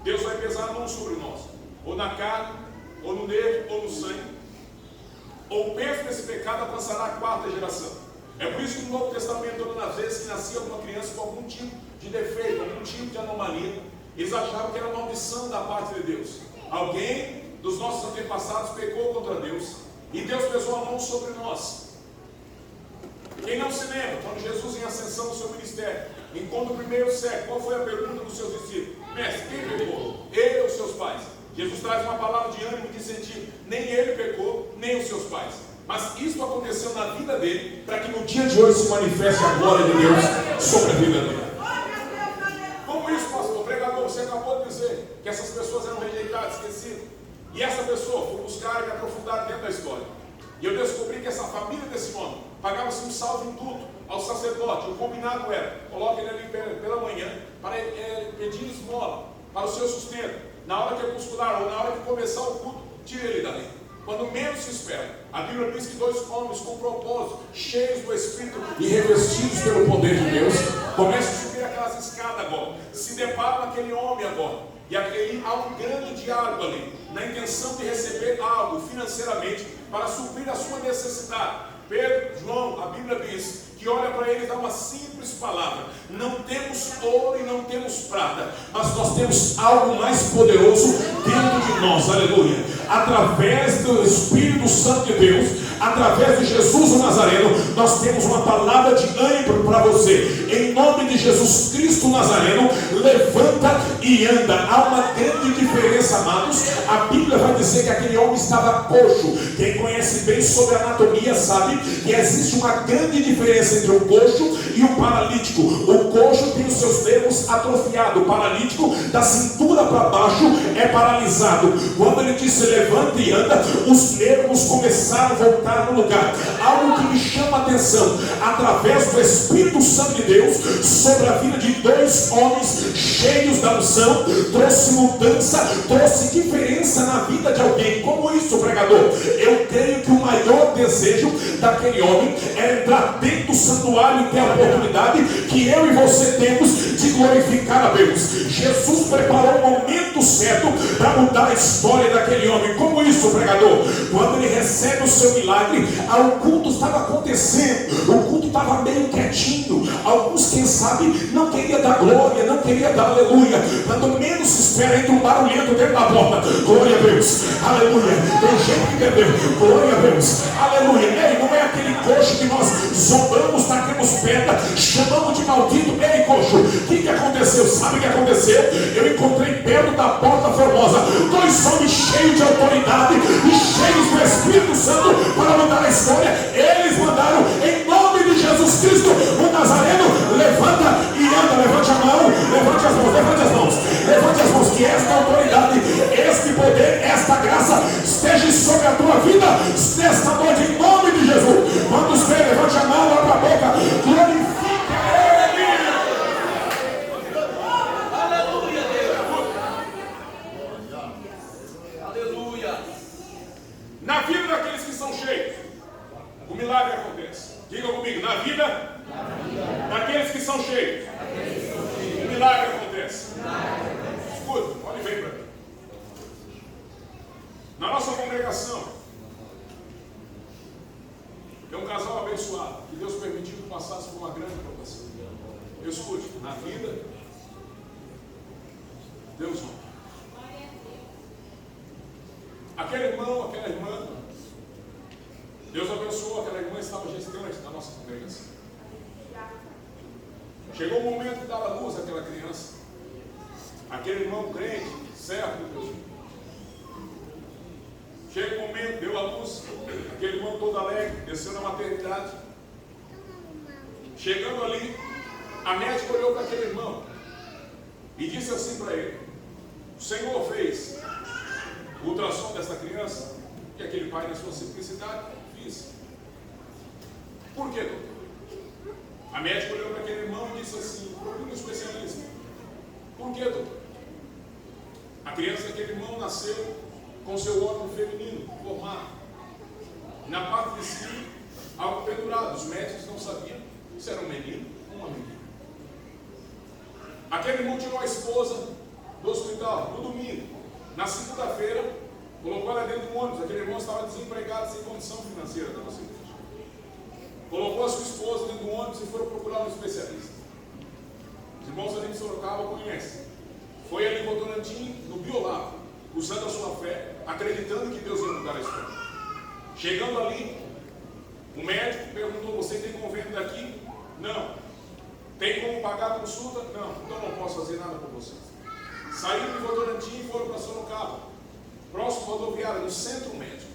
Deus vai pesar a mão sobre nós, ou na carne, ou no nervo, ou no sangue, ou o peso desse pecado alcançará a quarta geração. É por isso que no Novo Testamento, todas as vezes que nascia uma criança com algum tipo de defeito, algum tipo de anomalia, eles achavam que era uma maldição da parte de Deus. Alguém dos nossos antepassados pecou contra Deus e Deus pesou a mão sobre nós. Quem não se lembra, quando Jesus em ascensão no seu ministério encontra o primeiro século, qual foi a pergunta dos seus discípulos? Mestre, quem pecou? Ele ou seus pais? Jesus traz uma palavra de ânimo e de incentivo: nem ele pecou, nem os seus pais. Mas isso aconteceu na vida dele, para que no dia de hoje se manifeste a glória de Deus sobre a vida dele. Como isso, pastor? Pregador, você acabou de dizer que essas pessoas eram rejeitadas, esquecidas. E essa pessoa foi buscar e me aprofundar dentro da história. E eu descobri que essa família desse homem pagava-se um salvo indulto ao sacerdote. O combinado era: coloque ele ali pela manhã para pedir esmola para o seu sustento. Na hora crepuscular ou na hora de começar o culto, tire ele dali. Quando menos se espera, a Bíblia diz que dois homens com propósito, cheios do Espírito e revestidos pelo poder de Deus, começam a subir aquelas escadas agora, se deparam com aquele homem agora, e aquele, há um grande diálogo ali, na intenção de receber algo financeiramente para suprir a sua necessidade. Pedro, João, a Bíblia diz que olha para ele e dá uma simples palavra, não temos ouro e não temos prata, mas nós temos algo mais poderoso dentro de nós, aleluia. Através do Espírito Santo de Deus, através de Jesus o Nazareno, nós temos uma palavra de ânimo para você. Em nome de Jesus Cristo Nazareno, levanta e anda. Há uma grande diferença, amados. A Bíblia vai dizer que aquele homem estava coxo. Quem conhece bem sobre anatomia sabe que existe uma grande diferença entre o coxo e o paralítico. O coxo tem os seus nervos atrofiados. O paralítico, da cintura para baixo, é paralisado. Quando ele disse levanta e anda, os nervos começaram a voltar no lugar. Algo que me chama a atenção, através do Espírito Santo de Deus, sobre a vida de dois homens cheios da unção, trouxe mudança, trouxe diferença na vida de alguém. Como isso, pregador? Eu creio que o maior desejo daquele homem era entrar dentro do santuário e ter a oportunidade que eu e você temos de glorificar a Deus. Jesus preparou o momento certo para mudar a história daquele homem. Como isso, pregador? Quando ele recebe o seu milagre, o culto estava acontecendo, o culto estava meio quietinho. Alguns, quem sabe, não queria dar glória, não queria dar aleluia. Quando menos se espera, entra um barulhento dentro da porta. Glória a Deus, aleluia. Tem gente que entendeu, glória a Deus, aleluia. Ei, não é aquele coxo que nós zombamos, tacamos pedra, chamamos de maldito. Ei, coxo, o que aconteceu? Sabe o que aconteceu? Eu encontrei perto da porta formosa dois homens cheios de autoridade e cheios do Espírito Santo para mudar a história. Eles mandaram em nome de Jesus Cristo o Nazareno. Levanta e anda. Levante a mão, levante as mãos, levante as mãos, levante as mãos. Que esta autoridade, este poder, esta graça esteja sobre a tua vida nesta noite, em nome de Jesus. Quando ver, levante a mão, abra a boca, glorifica Ele. Aleluia, Deus. Aleluia. Na vida daqueles que são cheios, o milagre acontece. Diga comigo, na vida daqueles que são cheios, o milagre acontece. Escuta, olhe bem para mim. Na nossa congregação, tem um casal abençoado, que Deus permitiu que passasse por uma grande provação. Escute, na vida, Deus honra. Aquele irmão, aquela irmã, Deus abençoou, aquela irmã estava gestante da nossa congregação. Chegou o momento de dar a luz àquela criança. Aquele irmão crente, servo de Deus. Chega o momento, deu a luz, aquele irmão todo alegre, desceu na maternidade. Chegando ali, a médica olhou para aquele irmão e disse assim para ele: o Senhor fez o ultrassom dessa criança? E aquele pai, na sua simplicidade, fiz. Por quê, doutor? A médica olhou para aquele irmão e disse assim: procure um especialista. Por quê, doutor? A criança daquele irmão nasceu com seu órgão feminino formado. Na parte de cima, algo pendurado. Os médicos não sabiam se era um menino ou uma menina. Aquele irmão tirou a esposa do hospital no domingo. Na segunda-feira, colocou ela dentro do ônibus. Aquele irmão estava desempregado, sem condição financeira da nossa igreja. Colocou a sua esposa dentro do ônibus e foram procurar um especialista. Os irmãos ali de Sorocaba conhecem. Foi ali em Votorantim, no Biolab, usando a sua fé, acreditando que Deus ia mudar a história. Chegando ali, o médico perguntou: você tem convênio daqui? Não. Tem como pagar a consulta? Não. Então não posso fazer nada por vocês. Saíram de Votorantim e foram para Sorocaba, próximo rodoviário, no centro médico.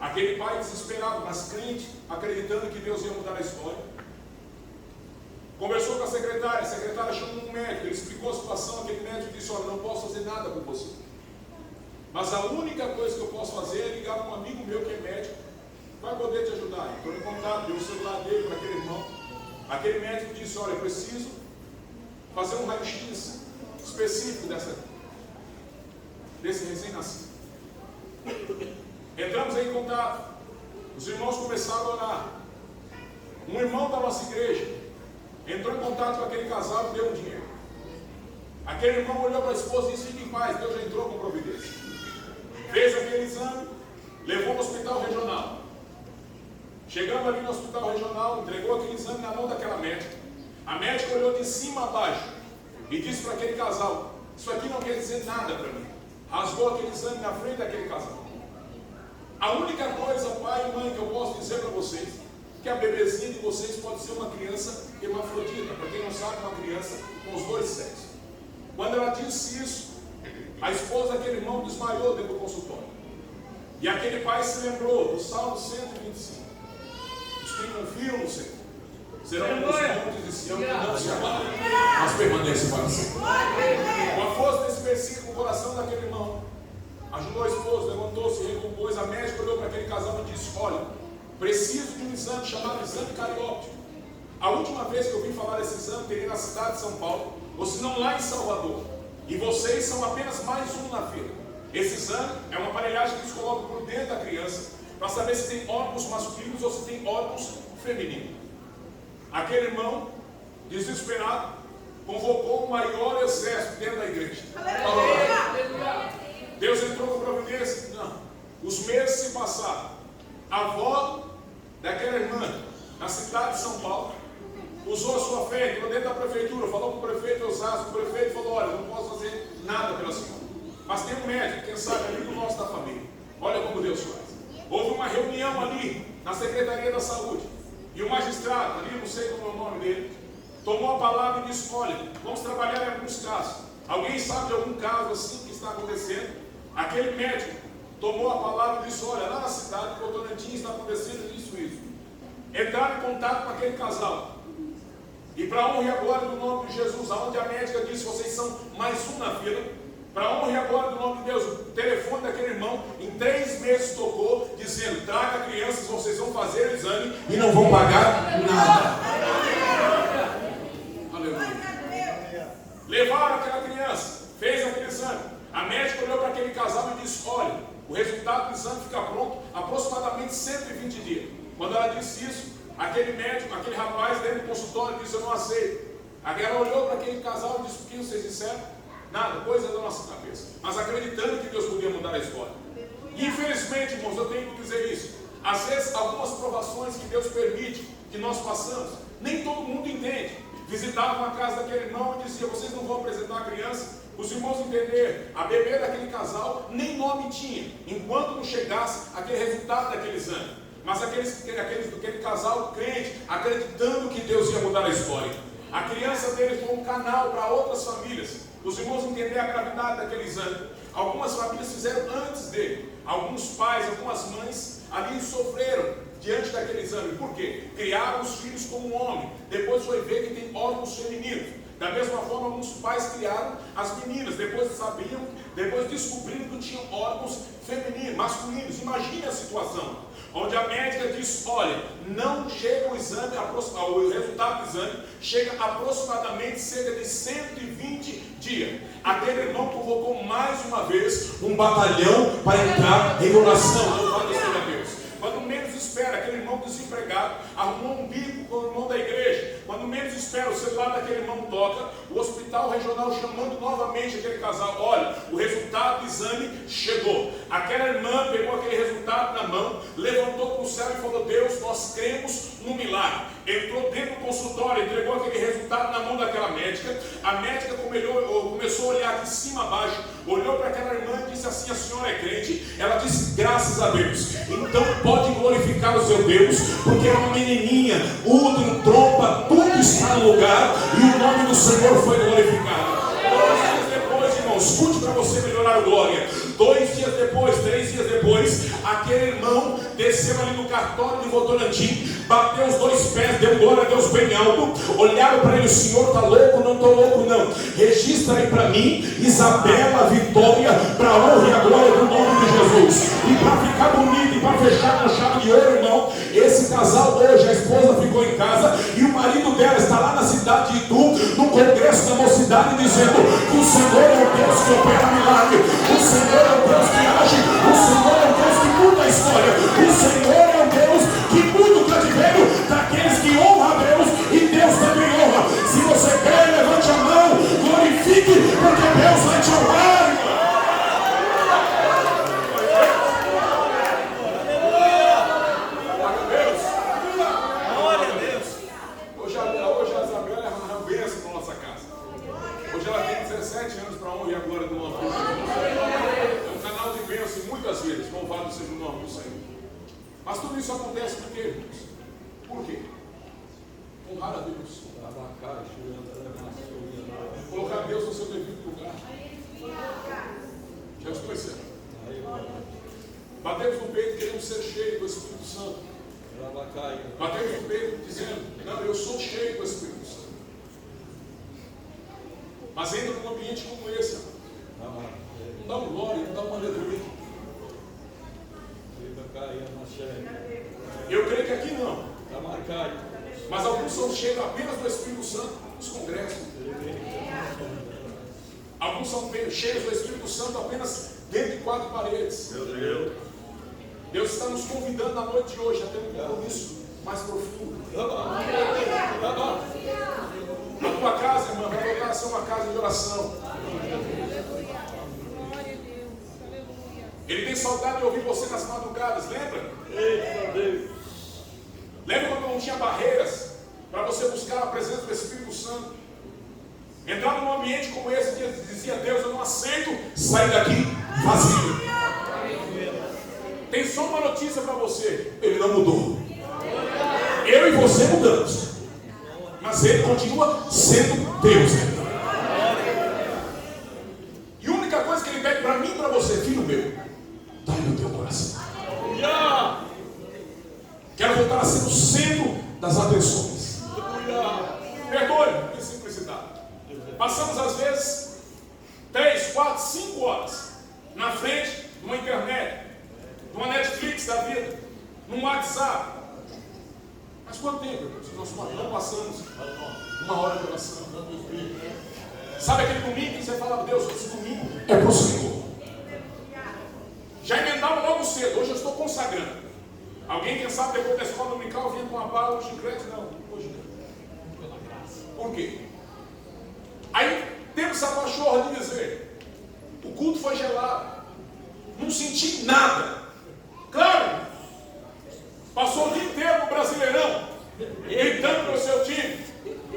Aquele pai desesperado, mas crente, acreditando que Deus ia mudar a história. Conversou com a secretária chamou um médico, ele explicou a situação. Aquele médico disse: olha, não posso fazer nada por você, mas a única coisa que eu posso fazer é ligar para um amigo meu que é médico, vai poder te ajudar. Entrou em contato, deu o celular dele para aquele irmão. Aquele médico disse: olha, eu preciso fazer um raio-x específico desse recém-nascido. Entramos em contato, os irmãos começaram a orar. Um irmão da nossa igreja entrou em contato com aquele casal e deu um dinheiro. Aquele irmão olhou para a esposa e disse: fique em paz, Deus já entrou com providência. Fez aquele exame, levou no hospital regional. Chegando ali no hospital regional, entregou aquele exame na mão daquela médica. A médica olhou de cima a baixo e disse para aquele casal: isso aqui não quer dizer nada para mim. Rasgou aquele exame na frente daquele casal. A única coisa, pai e mãe, que eu posso dizer para vocês, que a bebezinha de vocês pode ser uma criança hermafrodita. Para quem não sabe, uma criança com os dois sexos. Quando ela disse isso, a esposa daquele irmão desmaiou dentro do consultório. E aquele pai se lembrou do Salmo 125. Os que confiam no Senhor serão como os montes de Sião, que não se abalam, mas permanecem para sempre. Com a força desse versículo no coração daquele irmão, ajudou a esposa, levantou-se, recompôs. A médica olhou para aquele casal e disse: olha, preciso de um exame chamado exame carióptico. A última vez que eu ouvi falar desse exame teria na cidade de São Paulo, ou se não lá em Salvador. E vocês são apenas mais um na fila. Esse exame é uma aparelhagem que eles colocam por dentro da criança para saber se tem órgãos masculinos ou se tem órgãos femininos. Aquele irmão, desesperado, convocou o maior exército dentro da igreja. Deus entrou com providência? Não. Os meses se passaram. A avó daquela irmã, na cidade de São Paulo, usou a sua fé, entrou dentro da prefeitura, falou com o prefeito Osasco. O prefeito falou: olha, não posso fazer nada pela senhora, mas tem um médico, quem sabe, amigo nosso da família. Olha como Deus faz. Houve uma reunião ali na Secretaria da Saúde, e o magistrado, ali não sei como é o nome dele, tomou a palavra e disse: olha, vamos trabalhar em alguns casos. Alguém sabe de algum caso assim que está acontecendo? Aquele médico tomou a palavra e disse: olha, lá na cidade, em Votorantim, está acontecendo isso. Entraram em contato com aquele casal. E para a honra e a glória do nome de Jesus, aonde a médica disse: vocês são mais um na fila, para a honra e a glória do nome de Deus, o telefone daquele irmão, em 3 meses tocou, dizendo: traga crianças, vocês vão fazer o exame e não vão pagar nada. Aleluia. Levaram aquela criança, fez aquele exame. A médica olhou para aquele casal e disse: olha, o resultado do exame fica pronto aproximadamente 120 dias. Quando ela disse isso, aquele médico, aquele rapaz dentro do consultório disse: eu não aceito. Ela olhou para aquele casal e disse: o que vocês disseram? Nada, coisa da nossa cabeça. Mas acreditando que Deus podia mudar a história. E infelizmente, irmãos, eu tenho que dizer isso. Às vezes, algumas provações que Deus permite que nós passamos, nem todo mundo entende. Visitavam a casa daquele irmão e dizia: vocês não vão apresentar a criança? Os irmãos entenderam, a bebê daquele casal nem nome tinha, enquanto não chegasse aquele resultado daquele exame. Mas aquele casal crente, acreditando que Deus ia mudar a história. A criança deles foi um canal para outras famílias. Os irmãos entenderam a gravidade daquele exame. Algumas famílias fizeram antes dele. Alguns pais, algumas mães ali sofreram diante daquele exame. Por quê? Criaram os filhos como um homem. Depois foi ver que tem órgãos femininos. Da mesma forma, alguns pais criaram as meninas. Depois descobriram que tinham órgãos femininos, masculinos. Imagine a situação onde a médica diz: olha, não chega o exame, o resultado do exame chega aproximadamente cerca de 120 dias. Aquele irmão convocou mais uma vez um batalhão para entrar em oração. Louvado seja Deus. Quando menos espera, aquele irmão desempregado arrumou um bico com o irmão da igreja. Quando menos espera, o celular daquele irmão toca, o hospital regional chamando novamente aquele casal: olha, o resultado do exame chegou. Aquela irmã pegou aquele resultado na mão, levantou para o céu e falou: Deus, nós cremos no milagre. Entrou dentro do consultório, entregou aquele resultado na mão daquela médica. A médica começou a olhar de cima a baixo, olhou para aquela irmã e disse assim: a senhora é crente? Ela disse: graças a Deus. Então pode glorificar o seu Deus, porque é uma menininha, útero, trompa, tudo está no lugar e o nome do Senhor foi glorificado. 2 dias depois, irmãos, escute para você melhorar a glória. 2 dias depois, 3 dias depois, aquele irmão desceu ali no cartório de Votorantim, bateu os 2 pés, deu glória a Deus bem alto, olharam para ele: o senhor está louco? Não estou louco não. Registra aí para mim, Isabela Vitória, para a honra e a glória do nome de Jesus. E para ficar bonito e para fechar com chave de ouro, irmão, esse casal hoje, a esposa ficou em casa e o marido dela está lá na cidade de Itu, no congresso da mocidade, dizendo que o Senhor é o Deus que opera milagre, o Senhor é o Deus que age, o Senhor é o Deus que muda a história, o Senhor é o Deus que muda o cativeiro daqueles que honram a Deus, e Deus também honra. Se você quer, levante a mão, glorifique, porque Deus vai te honrar. Hoje a Isabela Mas tudo isso acontece por quê, irmãos? Por quê? Honrar a Deus. Colocar Deus no seu devido lugar. Já estou pensando. Batemos no peito, queremos ser cheios do Espírito Santo. Batemos no peito dizendo, não, eu sou cheio do Espírito Santo. Mas entra num ambiente como esse, não dá um glória, não dá uma aleluia. Eu creio que aqui não. Mas alguns são cheios apenas do Espírito Santo nos congressos. Alguns são cheios do Espírito Santo apenas dentro de 4 paredes. Deus está nos convidando na noite de hoje a ter um compromisso mais profundo. A tua casa, irmã, vai voltar a ser uma casa de oração. Ele tem saudade de ouvir você nas madrugadas, lembra? Lembra quando não tinha barreiras para você buscar a presença do Espírito Santo? Entrar num ambiente como esse, dizia Deus, eu não aceito sair daqui vazio. Tem só uma notícia para você: Ele não mudou. Eu e você mudamos, mas Ele continua sendo Deus. E a única coisa que Ele pede para mim e para você, filho meu, dá-lhe o teu coração. Quero voltar a ser o centro das atenções. Perdoe, em simplicidade. Passamos às vezes 3, 4, 5 horas na frente de uma internet, de uma Netflix da vida, num WhatsApp. Mas quanto tempo, nós não passamos 1 hora de oração? Sabe aquele domingo que você fala, Deus, esse domingo é para o Senhor. Já emendava logo cedo, hoje eu estou consagrando. Alguém, quem sabe, depois da escola dominical, vinha com uma bala de chiclete? Não, hoje não. Por quê? Aí temos essa pachorra de dizer, o culto foi gelado, não senti nada. Claro, passou o dia inteiro no Brasileirão, gritando para o seu time.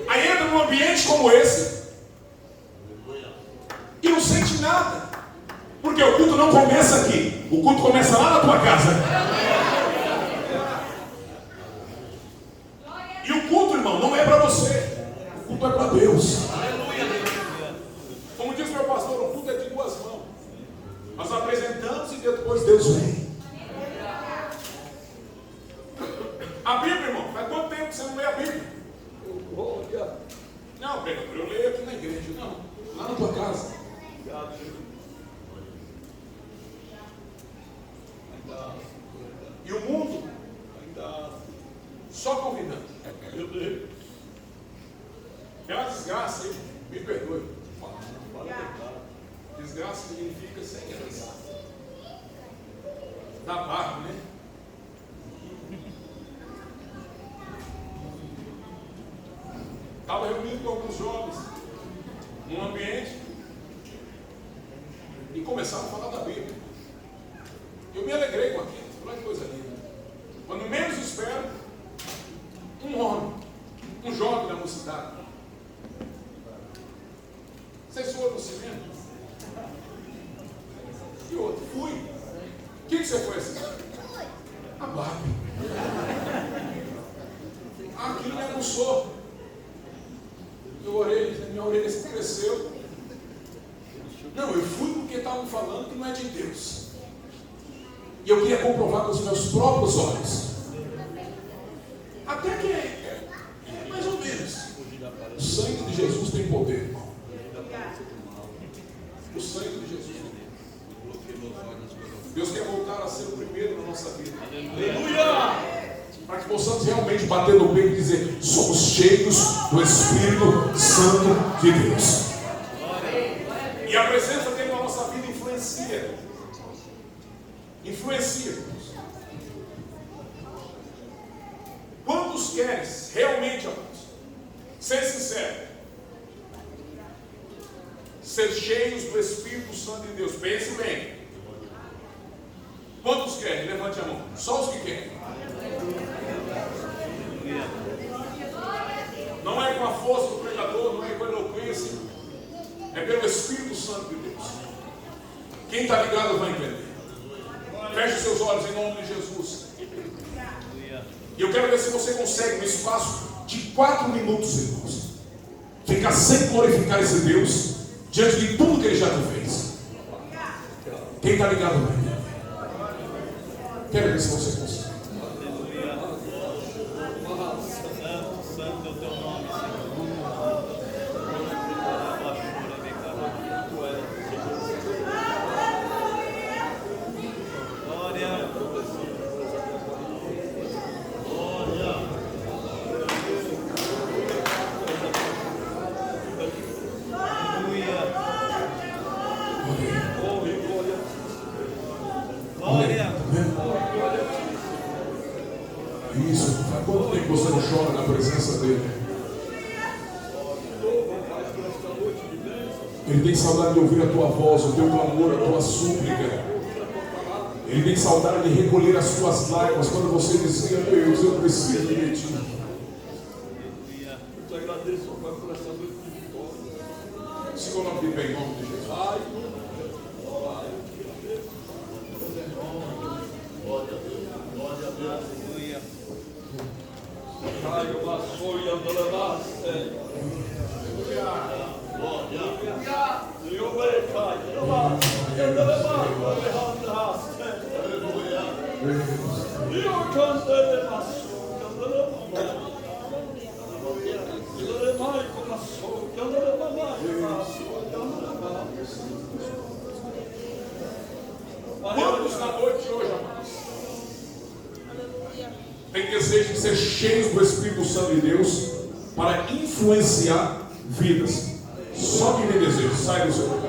Aí entra num ambiente como esse e não sente nada. Porque o culto não começa aqui, o culto começa lá na tua casa. E o culto, irmão, não é para você, o culto é para Deus. Como diz meu pastor, o culto é de 2 mãos. Nós apresentamos e depois Deus vem. A Bíblia, irmão, faz quanto tempo que você não lê a Bíblia? Não, pregador, eu leio aqui na igreja. Não, lá na tua casa. E o mundo só convidando. É uma desgraça, hein? Me perdoe. Desgraça significa sem graça. Dá barro, né? Estava reunido com alguns jovens num ambiente e começaram a falar da Bíblia. Eu me alegrei com aquilo. Olha que coisa linda. Quando menos espero, um homem, um jovem da mocidade. Vocês foram no cinema? E outro, fui. O que você foi assistir? A Barbie. Aquilo me aguçou. Minha orelha se cresceu. Não, eu fui porque estavam falando que não é de Deus. E eu queria comprovar com os meus próprios olhos. Até que é mais ou menos. O sangue de Jesus tem poder, irmão. O sangue de Jesus tem poder. Deus quer voltar a ser o primeiro na nossa vida. Aleluia! Para que possamos realmente bater no peito e dizer, somos cheios do Espírito Santo de Deus. E a presença dele na nossa vida influencia. Influencia. Quantos querem realmente, amados, ser sincero, ser cheios do Espírito Santo de Deus? Pense bem. Quantos querem? Levante a mão. Só os que querem. Não é com a força do pregador, não é com a eloquência, é pelo Espírito Santo de Deus. Quem está ligado vai entender. Feche seus olhos em nome de Jesus. E eu quero ver se você consegue, no espaço de 4 minutos, irmãos, ficar sem glorificar esse Deus diante de tudo que Ele já te fez. Quem está ligado aí? Quero ver se você consegue. Santo é o teu nome, Glória. Isso, faz quanto tempo você não chora na presença dele? Ele tem saudade de ouvir a tua voz, o teu clamor, a tua súplica. Ele tem saudade de recolher as tuas lágrimas quando você dizia: Deus, eu preciso de ti. Eu te agradeço, Pai, por essa noite de vitória. Se coloque de pé em nome de Jesus. Quantos na noite de hoje, amados, tem desejo de ser cheios do Espírito Santo de Deus para influenciar vidas? Só quem tem desejo, sai do seu lugar.